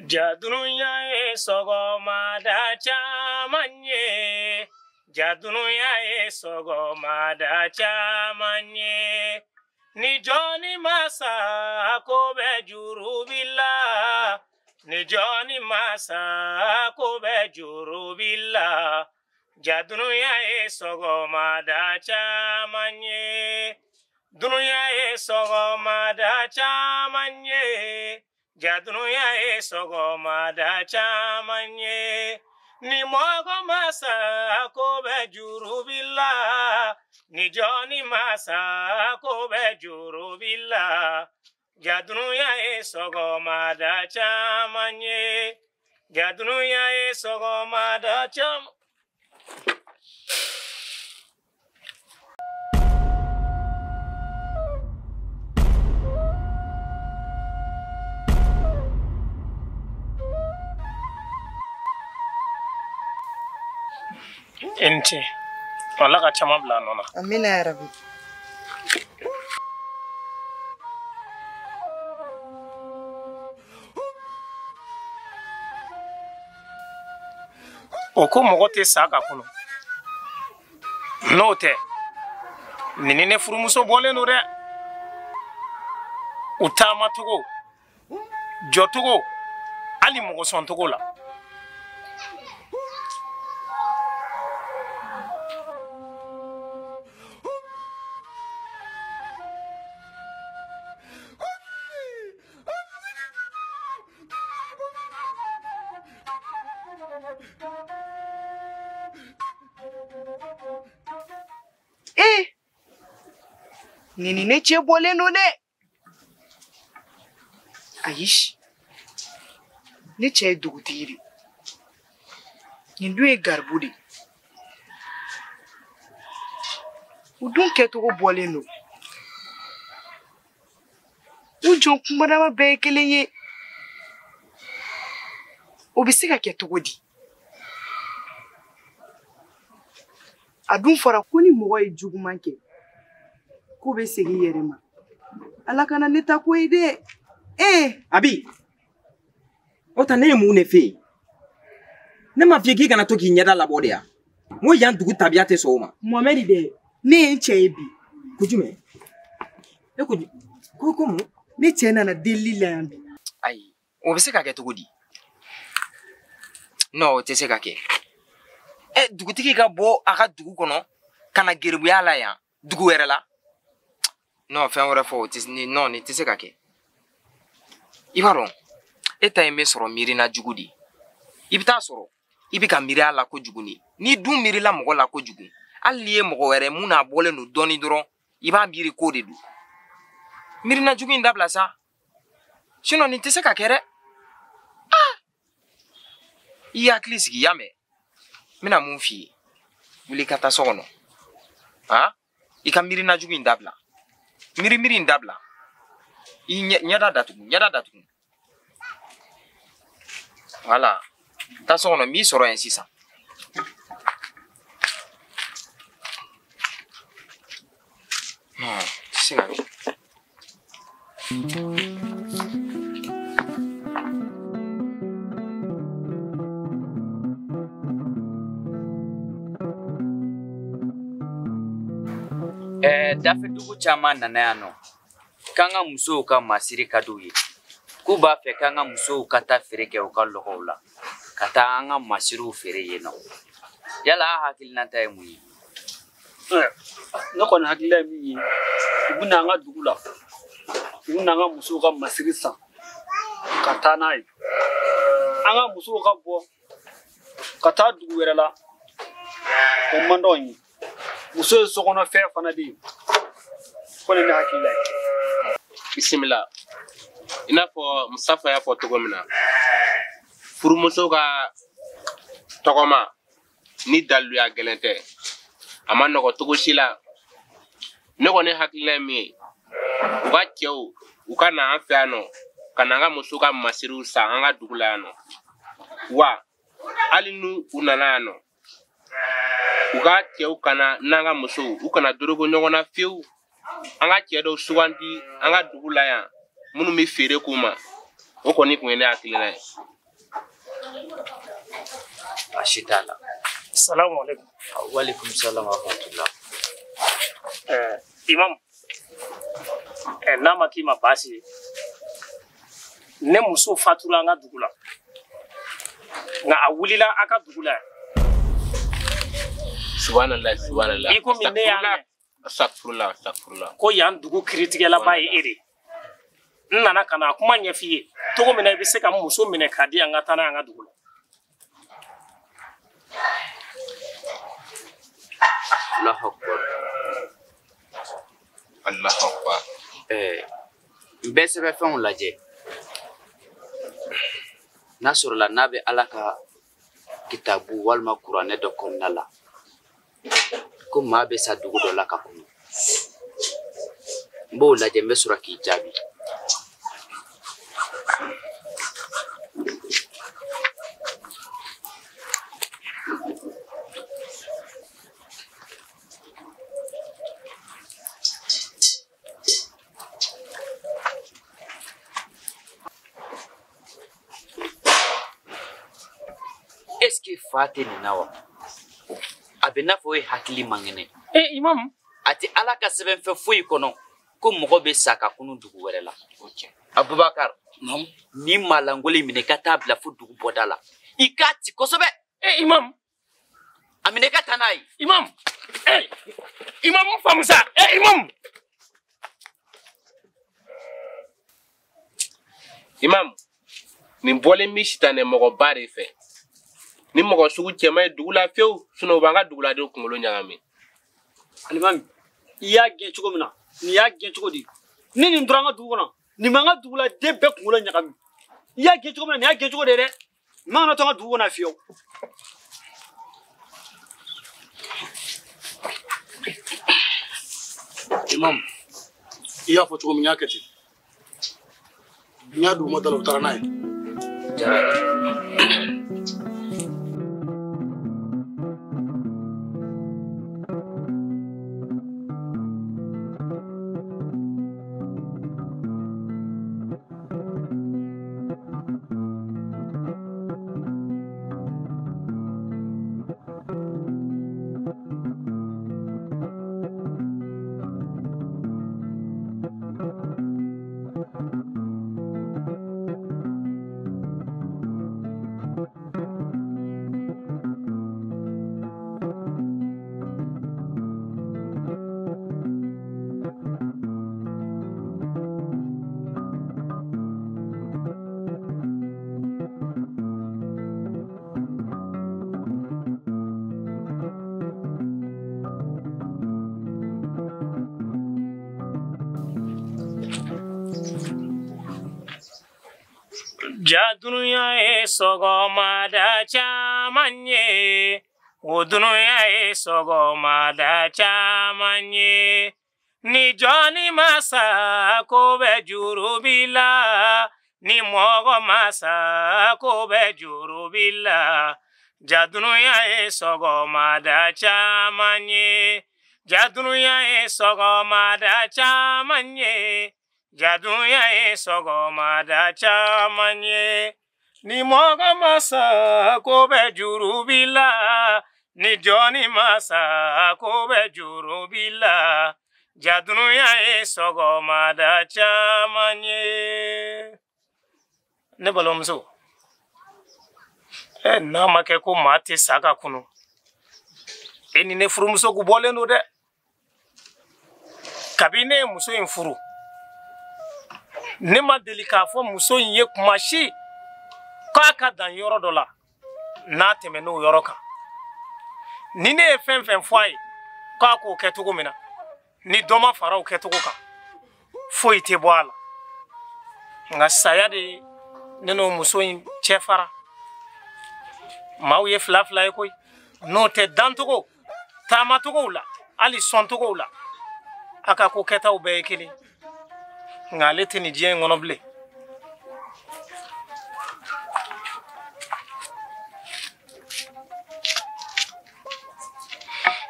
Jadunuya e sogomada chamanye. Jadunuya e sogomada chamanye. Ni Johnny Masa kobe jurubila. Ni Johnny Masa kobe jurubila. Jadunuya e sogomada chamanye. Dunuya e sogomada chamanye. Jadunuya e sogomada chamanye. Ni mogo masa kobe jurubila. Ni Johnny Masa kobe jurubila. Jadunuya e sogomada chamanye. Jadunuya e sogomada cham. Ente wala ka chama bla nona
amina ya rabbi
o ko mogo te saka kuno no te ninine furumuso bole no re utama togo jotogo ali mogo son togo la
Nini ne ce bole no ne ayish ne ce dugutiri nindu e garbudi udun keto ko bole no ujon kumara ma be kelenye obisika keto godi adun fara kuni mogo e jugumanke ko be segi yerema ala kana neta ko ide
abi ota ne mu ne fe ne ma fi ki kana to ki nyada labo de ya mo yan dugu tabiate so ma
Mohamed de ne nchebi
kujume e kuju ko mu
ne chena na delila yambi
ai o bese ka ke to godi no te se ka ke dugu tiki ka bo aka dugu kono kana gerbu yala ya dugu were la no fen wore fo ni no ni te se ka ke ibaro eta ime soro miri na jugudi ibita soro ibika miri ala ko juguni ni dun miri la mogo la ko jugu alliye mogo were muna bole no doni doro iba miri ko de du miri na jugu ndabla sa sino ni te se ka kere iya klisi yame mina mun fi wuli kata sono ika miri na jugu ndabla miri ndabla nyada datu voilà ta sono mi soro en sisa non singa
dafe dugu chama nanayano kanga muso ka masiri kaduye kuba fe kanga muso kata fereke o ka lokola kata anga masiru fere yeno yala hakil na tay muyi
no kon hakila mi ibuna nga dugula ibuna nga muso ka masiri sa kata nai anga muso ka bo kata dugu wera la o mandoni muso so kono fe fana di ko ne hakila
bismillah ina fo musafa ya fo togomina furumuso ka togoma ni dalu ya gelente amano ko togosila ne ko ne hakila mi wa kyo ukana afano kananga muso ka masiru sa anga dugulano wa alinu unanano uga kyo kana nanga muso ukana dorogo nyongona fiu an ka cɛ dɔw sugandi an ka dugu la yan minnu bɛ feere k'u ma o kɔni tun ye ne hakilina ye.
baasi t'a la.
Salamu alaikum.
Walaikum salam wa rahmatullah.
Imam, n'a ma k'i ma baasi ye ne muso fatura an ka dugu la nka a wulila a ka dugu la.
Subhanallah, subhanallah.
I komi ne y'a mɛn.
Astagfirullah, astagfirullah.
Ko yan dugu kiritigɛlaba ye e de. N nana ka na kuma ɲɛf'i ye cogo min na i bɛ se ka muso minɛ k'a di an ka taa n'a ye an ka dugu la.
Allahu Akbar.
Allahu Akbar.
N bɛ sɛbɛnfɛnw lajɛ n'a sɔrɔla n'a bɛ Ala ka kitabu walima kuranɛ dɔ kɔnɔna la ko maa bɛ sa dugu dɔ la ka kunu n b'o lajɛ n bɛ sɔrɔ k'i jaabi. Est-ce que fa tɛ nin na wa? A bɛ n'a fɔ o ye hakili man kɛnɛ.
Imam.
A tɛ Ala ka sɛbɛnfɛn foyi kɔnɔ ko mɔgɔ bɛ sa ka kunu dugu wɛrɛ la. Abubakar, ni malangoli minɛ ka taa bila fo dugu bɔda la i k'a ci kosɛbɛ.
Imam.
A minɛ ka taa n'a ye.
Imam. Imam faamu sa. Imam.
Imam, nin bɔlen bɛ sitanɛ mɔgɔba de fɛ. Ni mɔgɔ sugu cɛman ye dugu la fiyewu sinon u b'an ka duguladenw kunkolo ɲagami.
Alimami, i y'a gɛn cogo min na nin y'a gɛn cogo di ni nin dɔrɔn an ka dugu kɔnɔ nin b'an ka duguladen bɛɛ kunkolo ɲagami i y'a gɛn cogo min na nin y'a gɛn cogo de dɛ n ma kana to an ka dugu kɔnɔ fiyewu.
Imam, i y'a fɔ cogo min n y'a kɛ ten n y'a d'u ma da la u taara n'a ye.
Ja dunuya ye sɔgɔmada caman ye o dunuya ye sɔgɔmada caman ye ni jɔnni ma sa ko bɛ juru b'i la ni mɔgɔ ma sa ko bɛ juru b'i la ja dunuya ye sɔgɔmada caman ye ja dunuya ye sɔgɔmada caman ye jadunya ye sɔgɔmada caman ye ni mɔgɔ ma sa ko bɛ juru b'i la ni jɔnni ma sa ko bɛ juru b'i la jadunya ye sɔgɔmada caman ye. Ne balimamuso n'a ma kɛ ko maa tɛ sa ka kunu e ni ne furumuso ku bɔlen don dɛ kabi ne ye muso in furu ne ma deli k'a fɔ muso in ye kuma si k'a ka dan yɔrɔ dɔ la n'a tɛmɛ n'o yɔrɔ kan ni ne ye fɛn fɛn fɔ a ye k'a k'o kɛ cogo min na ni dɔ ma fara o kɛcogo kan foyi tɛ bɔ a la nka saya de ne n'o muso in cɛ fara maaw ye fila fila ye koyi n'o tɛ dancogo taamacogow la hali sɔncogow la a ka ko kɛtaw bɛɛ ye kelen nka ale tɛ nin diɲɛ in kɔnɔ bilen.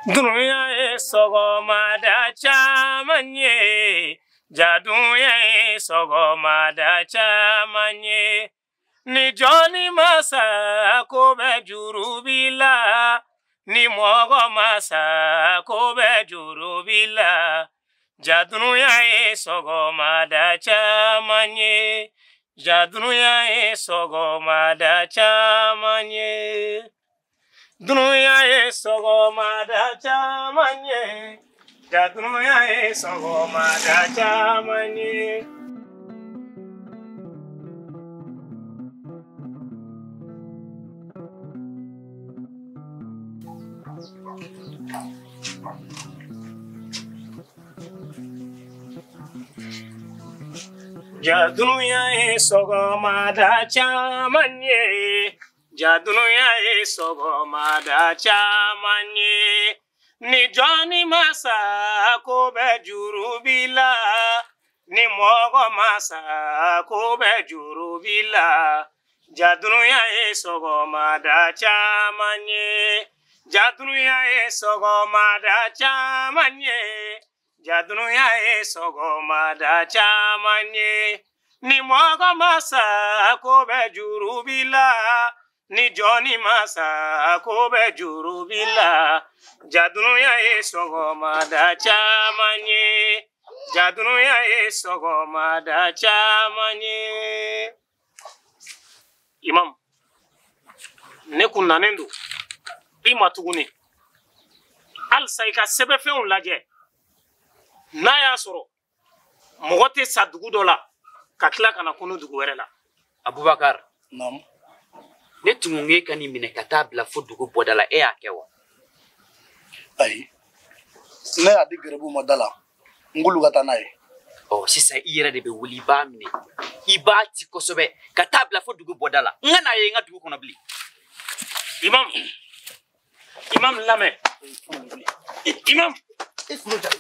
Dunuya ye sɔgɔmada caman ye, jadunya ye sɔgɔmada caman ye. Ni jɔnni masa ko bɛ juru b'i la, ni mɔgɔ masa ko bɛ juru b'i la. Jadunya ye sɔgɔmada caman ye, jadunya ye sɔgɔmada caman ye. Dunuya ye sɔgɔmada caman ye, jadunya ye sɔgɔmada caman ye. Jadunya ye sɔgɔmada caman ye, jadunya ye sɔgɔmada caman ye. Ni jɔnni masa ko bɛ juru b'i la, ni mɔgɔ masa ko bɛ juru b'i la. Jadunya ye sɔgɔmada caman ye, jadunya ye sɔgɔmada caman ye. Jadunya ye sɔgɔmada caman ye. Ni mɔgɔ masa ko bɛ juru b'i la, ni jɔnni masa ko bɛ juru b'i la. Jadunya ye sɔgɔmada caman ye, jadunya ye sɔgɔmada caman ye. Imam, ne kun nanen don i ma tuguni halisa i ka sɛbɛnfɛnw lajɛ. N'a y'a sɔrɔ mɔgɔ tɛ sa dugu dɔ la ka tila ka na kunu dugu wɛrɛ la.
Abubakar,
Naam.
ne tun ko e ka nin minɛ ka taa bila fo dugu bɔda la, e y'a kɛ wa?
Ayi. Ne y'a di gɛrɛbu ma da la. N k'olu ka taa n'a ye.
Sisan i yɛrɛ de bɛ wuli i b'a minɛ, i b'a ci kosɛbɛ ka taa bila fo dugu bɔda la. N ka n'a ye n ka dugu kɔnɔ bilen.
Imam lamɛn.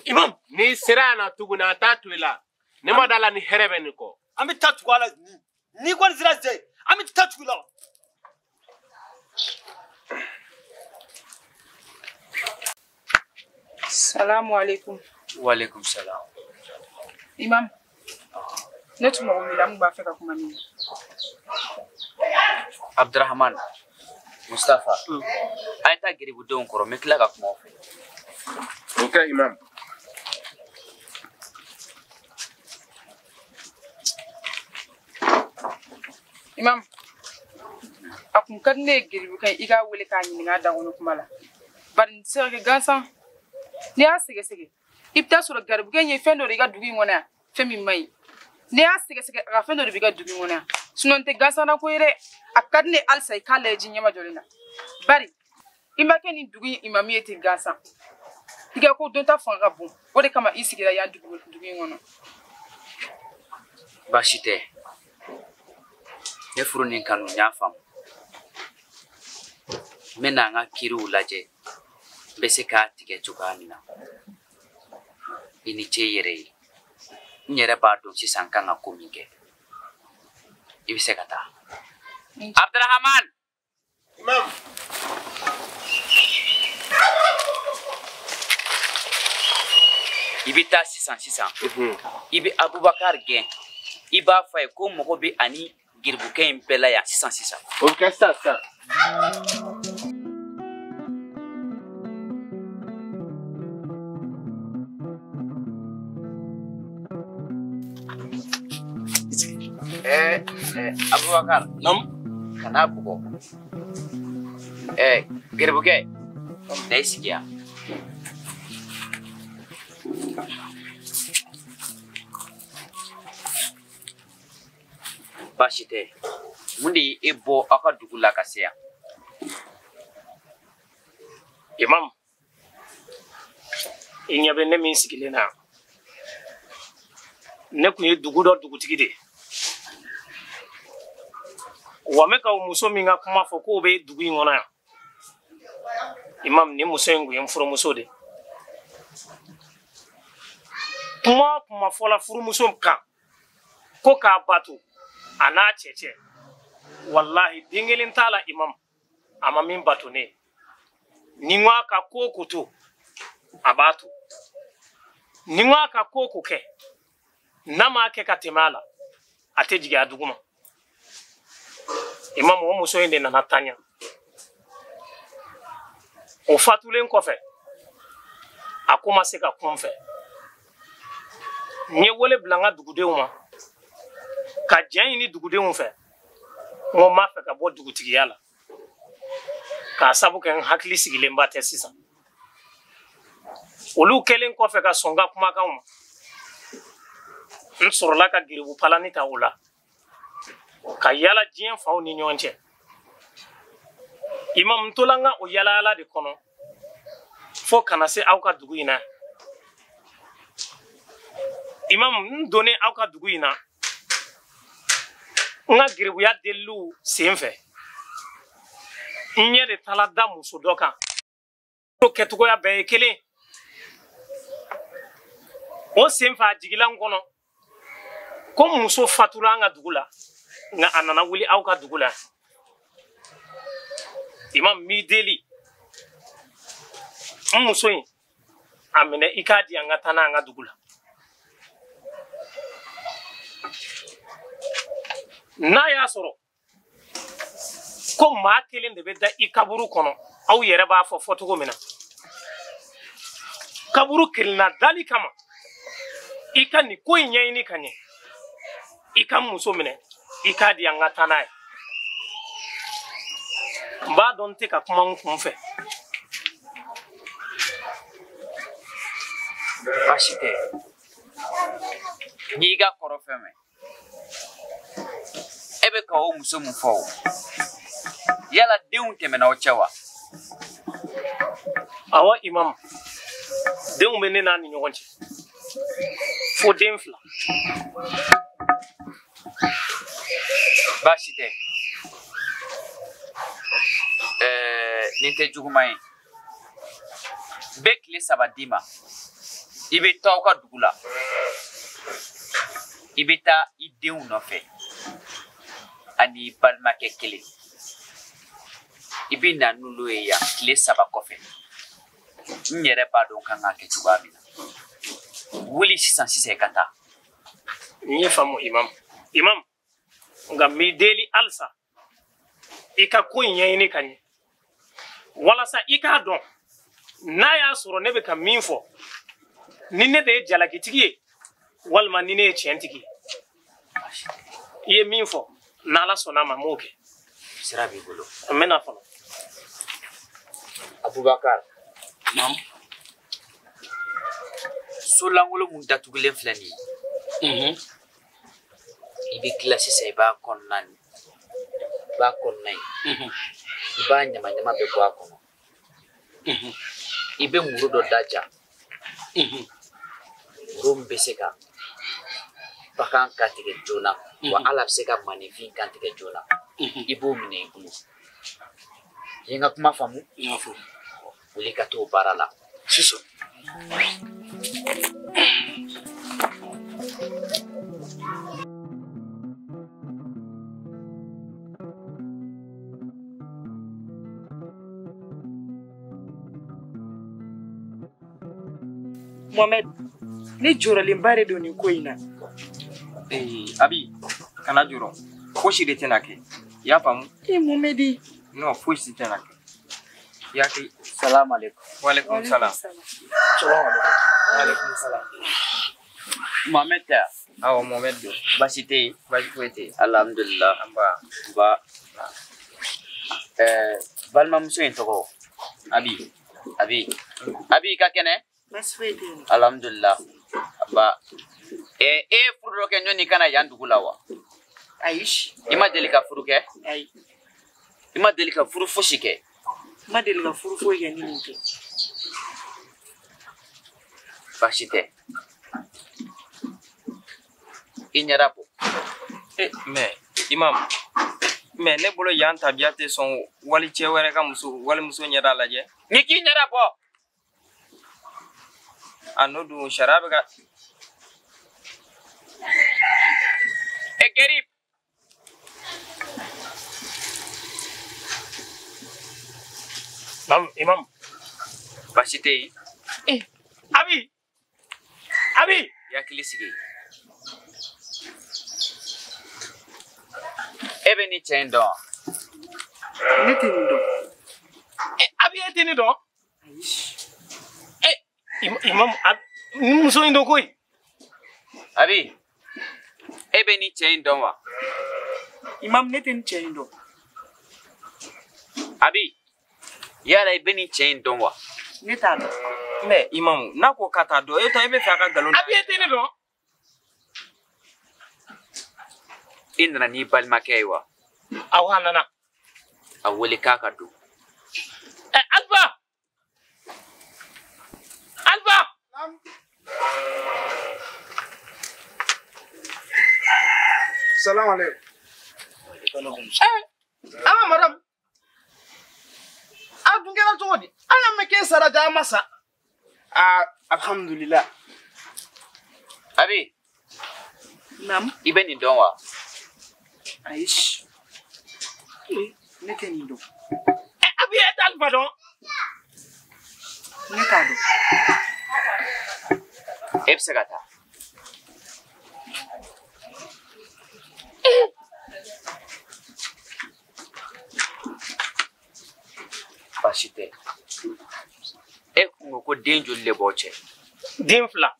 Imam.
Ni sera yan na tuguni an t'a to i la. Ne ma da la ni hɛrɛ bɛ nin kɔ.
An bɛ taa tugu a la ni kɔni sera Zɛ an bɛ taa tugu la.
Salamu alaikum.
Wa alaikum salam.
Imam, ne tun mago b'i la, n b'a fɛ ka kuma min.
Abdurrahman, Mustafa, a ye taa geribudenw kɔrɔ, n bɛ tila ka kuma o fɛ.
Ok, Imam.
Imam, a kun ka di ne ye geribu kan i k'a wele k'a ɲininka a dankɔnɔ kuma la. Bari n tɛ se ka kɛ gansan. N'i y'a sɛgɛsɛgɛ, i bɛ taa sɔrɔ garibukɛ ye fɛn dɔ de i ka dugu in kɔnɔ yan, fɛn min man ɲi. N'i y'a sɛgɛsɛgɛ, a ka fɛn dɔ de b'i ka dugu in kɔnɔ yan. Sinon n tɛ gansan na ko ye dɛ. A ka di ne halisa i k'a lajɛ ji ɲɛma jɔlen na. Bari, i ma kɛ nin dugu in imami ye ten gansan. I ka ko dɔnta fanga ka bon. O de kama i sigira yan dugu in kɔnɔ.
Baasi tɛ. Ne furu nin kanu n y'a faamu. N bɛ na n ka kiriw lajɛ. N bɛ se k'a tigɛ cogoya min na. I ni ce i yɛrɛ ye. N yɛrɛ b'a dɔn sisan n kan ka ko min kɛ. I bɛ se ka taa. Abdurrahman.
Imam.
I bɛ taa sisan. I bɛ Abubakar gɛn. I b'a fɔ a ye ko mɔgɔ bɛ ani giribukɛ in bɛɛ la yan sisan.
O bɛ kɛ sisan.
Abubakar. Kana bugɔ. Giribukɛ, na i sigi yan. Baasi tɛ. Mun de ye e bɔ aw ka dugu la ka se yan?
Imam, i ɲɛ bɛ ne min sigilen na. Ne kun ye dugu dɔ dugutigi de ye. Wa me ka muso min ka kuma fɔ k'o bɛ dugu in kɔnɔ yan. Imam, ni muso in kun ye n furumuso de. Kuma fɔla furumuso kan ko k'a bato a n'a cɛ. Wallahi, den kelen t'a la Imam. A ma min bato ne. Ni n ko a ka ko ko to, a b'a to ni ŋa ka ko ko kɛ n'a m'a kɛ ka tɛmɛ a la a tɛ jigin a duguma Imam o muso in de nana taɲa o fatulen kɔfɛ a ko ma se ka kun fɛ n ye wele bila n ka dugudenw ma ka jɛn ɲini dugudenw fɛ n ko n b'a fɛ ka bɔ dugutigiya la k'a sabu kɛ n hakili sigilenba tɛ sisan olu kɛlen kɔfɛ ka sɔn n ka kumakanw ma n sɔrɔla ka giribu palani ta o la ka yala diɲɛ faw ni ɲɔgɔn cɛ Imam n tola n ka o yalayala de kɔnɔ fo kana se aw ka dugu in na Imam n donnen aw ka dugu in na n ka giribuya deliliw sen fɛ n ɲɛ de tala da muso dɔ kan o kɛcogoya bɛɛ ye kelen o sen fɛ a jigila n kɔnɔ ko muso fatura an ka dugu la nka a nana wuli aw ka dugu la Imam m'i deli n muso in a minɛ I k'a di an ka taa n'an ka dugu la n'a y'a sɔrɔ ko maa kelen de bɛ da I kaburu kɔnɔ aw yɛrɛ b'a fɔ cogo min na kaburu kirinna dali kama I ka nin ko in ɲɛɲini ka ɲɛ I ka muso minɛ I k'a di an ka taa n'a ye n b'a dɔn n tɛ ka kuma n kun fɛ
baasi tɛ n'i ka kɔrɔ fɛn mɛn e bɛ ka o muso mun fɔ o yala denw tɛmɛna o cɛ wa
awɔ Imam denw bɛ ne n'a ni ɲɔgɔn cɛ fo den 2
baasi tɛ nin tɛ juguman ye n bɛ tile 3 d'i ma I bɛ taa aw ka dugu la I bɛ taa I denw nɔfɛ ani I balimakɛ kelen I bɛ na n'olu ye yan tile 3 kɔfɛ n yɛrɛ b'a dɔn kan ka kɛ cogoya min na wuli sisan I ka taa
n ye faamu Imam nka n b'i deli halisa I ka ko in ɲɛɲini ka ɲɛ walasa I k'a dɔn n'a y'a sɔrɔ ne bɛ ka min fɔ ni ne de ye jalakitigi ye walima ni ne ye tiɲɛtigi ye I ye min fɔ n'Ala sɔnna ma n b'o kɛ
sira b'i bolo
n bɛna fɔlɔ
Abubakar so lankolon mun datugulen filɛ nin ye I bɛ tila sisan I b'a kɔnɔna ye I b'a ɲama-ɲama bɛɛ bɔ a kɔnɔ I bɛ muru dɔ daja muru min bɛ se ka bagan kantigɛ joona wa ala bɛ se ka manifin kantigɛ joona I b'o minɛ I bolo I ye n ka kuma faamu wuli ka t'o baara la sisan
Mohamed ne jɔrɔlenba de don nin ko in na
Abi kana jɔrɔ fosi de tɛna kɛ I y'a faamu
Mohamed
non fosi tɛna kɛ I hakili
salamu alaikum
waalaikum salam waalaikum salam
Mohamed tɛ
awɔ Mohamed don
baasi tɛ yen
baasi foyi tɛ yen
alhamdulillah ba balimamuso in tɔgɔ Abi I ka kɛnɛ
baasi foyi tɛ yen
alhamdulillah ba e furu dɔ kɛ ɲɔni kana yan dugu la wa
ayi
I ma deli ka furu kɛ
ayi
I ma deli ka furu fosi kɛ
ma deli ka furu foyi kɛ ni nin tɛ
baasi tɛ I ɲɛda bɔ
mais Imam mais ne bolo yan tabiya tɛ sɔn wali cɛ wɛrɛ ka walimuso ɲɛda lajɛ
ni k'i ɲɛda bɔ
a n'o dun sariya bɛ ka
Gerib
Imam
baasi tɛ yen
Abi.
Ya kilisigi. Ebe ni chendo.
Ne tɛ nin dɔn.
Abi e tɛ ne dɔn. Imam muso in dɔn koyi.
Abi. Ebe ni cɛ in dɔn wa?
Imam ne tɛ nin cɛ in dɔn.
Abi. Yala i bɛ nin cɛ in dɔn wa?
Ne t'a dɔn.
Mais Imam, n'a ko k'a t'a dɔn, e bɛ fɛ a ka nkalon.
Abi e tɛ ne dɔn.
I nana n'i balimakɛ ye wa?
Awɔ a nana.
A wele k'a ka don.
Alpha.
Salam alaikum.
Ama madam. Adun kɛra cogo di? An ka mɛn k'e sara ja an ma sa.
Alhamdulillah.
Abi.
Naam.
I bɛ nin dɔn wa?
Ayi. Ne tɛ nin dɔn.
Abi e tɛ Alpha dɔn.
Ne t'a dɔn.
E bɛ se ka taa. Baasi tɛ. E kun ko ko den joli de b'aw cɛ?
Den 2.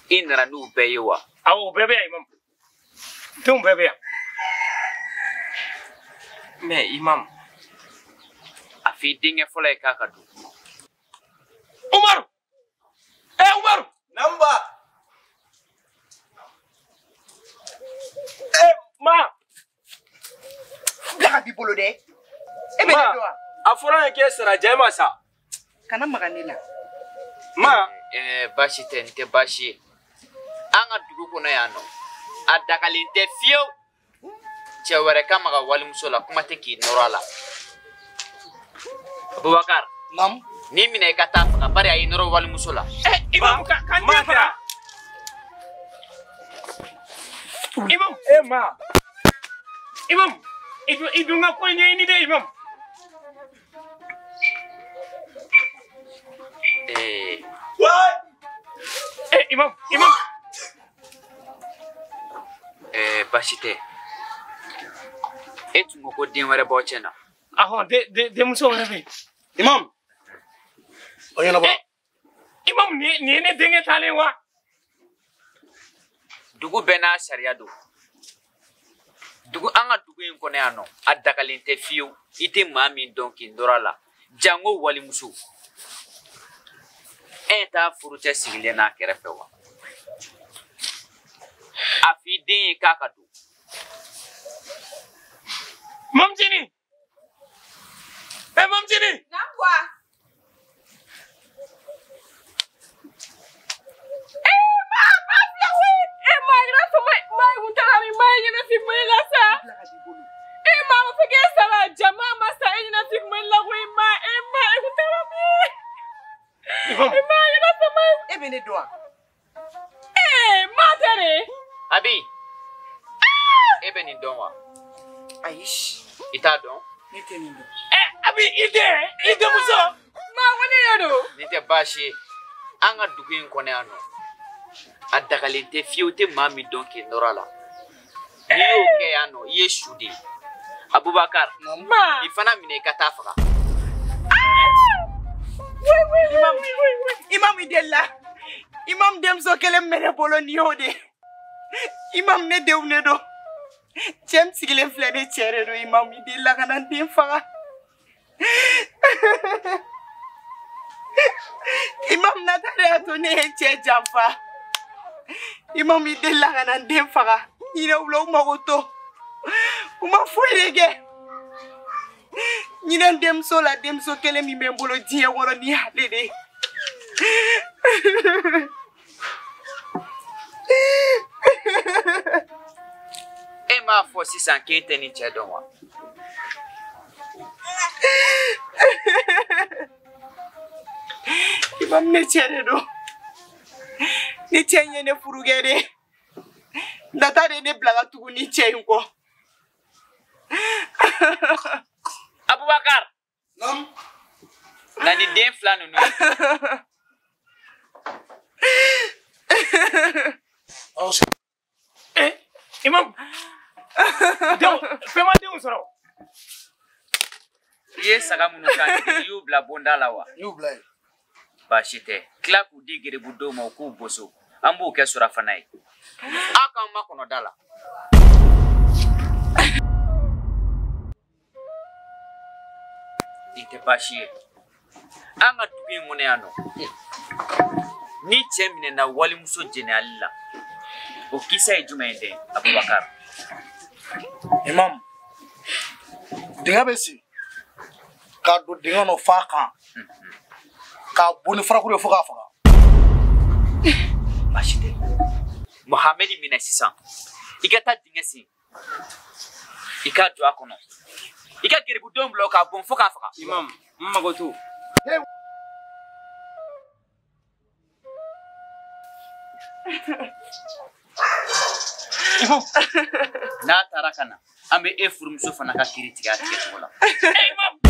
I nana n'u bɛɛ ye wa?
Awɔ o bɛɛ bɛ yan Imam. Denw bɛɛ bɛ yan.
Mais Imam,
a fɔ i denkɛ fɔlɔ ye k'a ka don.
Umaru. Umaru.
Namba.
Ma.
Bila ka b'i bolo dɛ. E bɛ ne dɔn wa?
A fɔra ye k'e sara ja e ma sa.
Kana maga ne la.
Ma.
Baasi tɛ n tɛ baasi ye. An ka dugu kɔnɔ yan nɔ, a dagalen tɛ fiyewu. Cɛ wɛrɛ ka maga walimuso la kuma tɛ k'i nɔrɔ a la. Bubakar.
Naam.
N'i minɛ i ka taa faga bari a y'i nɔrɔ walimuso la.
Imam ka den faga. Imam.
Ma.
Imam. I dun ka ko ɲɛɲini dɛ Imam. Imam.
Baasi tɛ. E tun ko ko den wɛrɛ b'aw cɛ na.
Ahɔn denmuso wɛrɛ bɛ yen.
Imam. O ɲɛnabɔ.
Imam nin ye ne denkɛ talen wa?
Dugu bɛɛ n'a sariya don. An ka dugu in kɔnɔ yan nɔ, a dagalen tɛ fiyewu. I tɛ maa min dɔn k'i nɔrɔ a la. Jango walimuso. E t'a furucɛ sigilen n'a kɛrɛfɛ wa? A fɔ i den ye k'a ka don.
Mamjini. Mamjini.
Nakwa.
Abi. E bɛ nin dɔn wa?
Ayi.
I t'a dɔn?
Ne tɛ nin dɔn.
Abi i denmuso.
Nin tɛ baasi ye. An ka dugu in kɔnɔ yan nɔ, a dagalen tɛ fiyewu tɛ maa min dɔn k'i nɔrɔ a la. N'i y'o kɛ yan nɔ, i ye su de ye. Abubakar, i fana minɛ i ka taa faga.
Imam i delila. Imam denmuso kelen bɛ ne bolo nin y'o de. Imam ne denw ne don. Cɛ min sigilen filɛ ne cɛ de don. Imam i delila ka na n den faga. Imam nata de y'a to ne ye cɛ janfa. Imam i delila ka na n den faga. Ɲinɛ wula u mago to. U ma foyi de kɛ. Ɲinɛ n denmuso la denmuso kelen min bɛ n bolo diɲɛ kɔnɔ ni ale de ye.
E m'a fɔ sisan k'e tɛ nin cɛ dɔn wa?
Imam ne cɛ de don. Ni cɛ in ye ne furukɛ de. Nata de ne bila ka tugu ni cɛ in kɔ.
Abubakar. Na ni den fila ninnu.
Imam. Fais-moi dire où sera.
Ye saga munu kan yu bla bonda la wa.
Yu bla.
Ba shite. Kla ku digere budo ma ku boso. Ambu ke sura fanai. Aka ma kono dala. Ite bashi. Anga tuki ngone ano. Ni chemine na wali muso jene Allah. O kisa ejumende Abubakar.
Imam. Dinga besi. Ka do dinga no fa kan. Ka boni fara ko fo ka faga.
Bashite. Muhammad mina sisan. Igata dinga si. Ika do akono. Ika geribu dom lo ka bon fo ka faga.
Imam, magoto.
Na tarakana ambe e furumso fana ka kiriti ga tike tola.
Imam.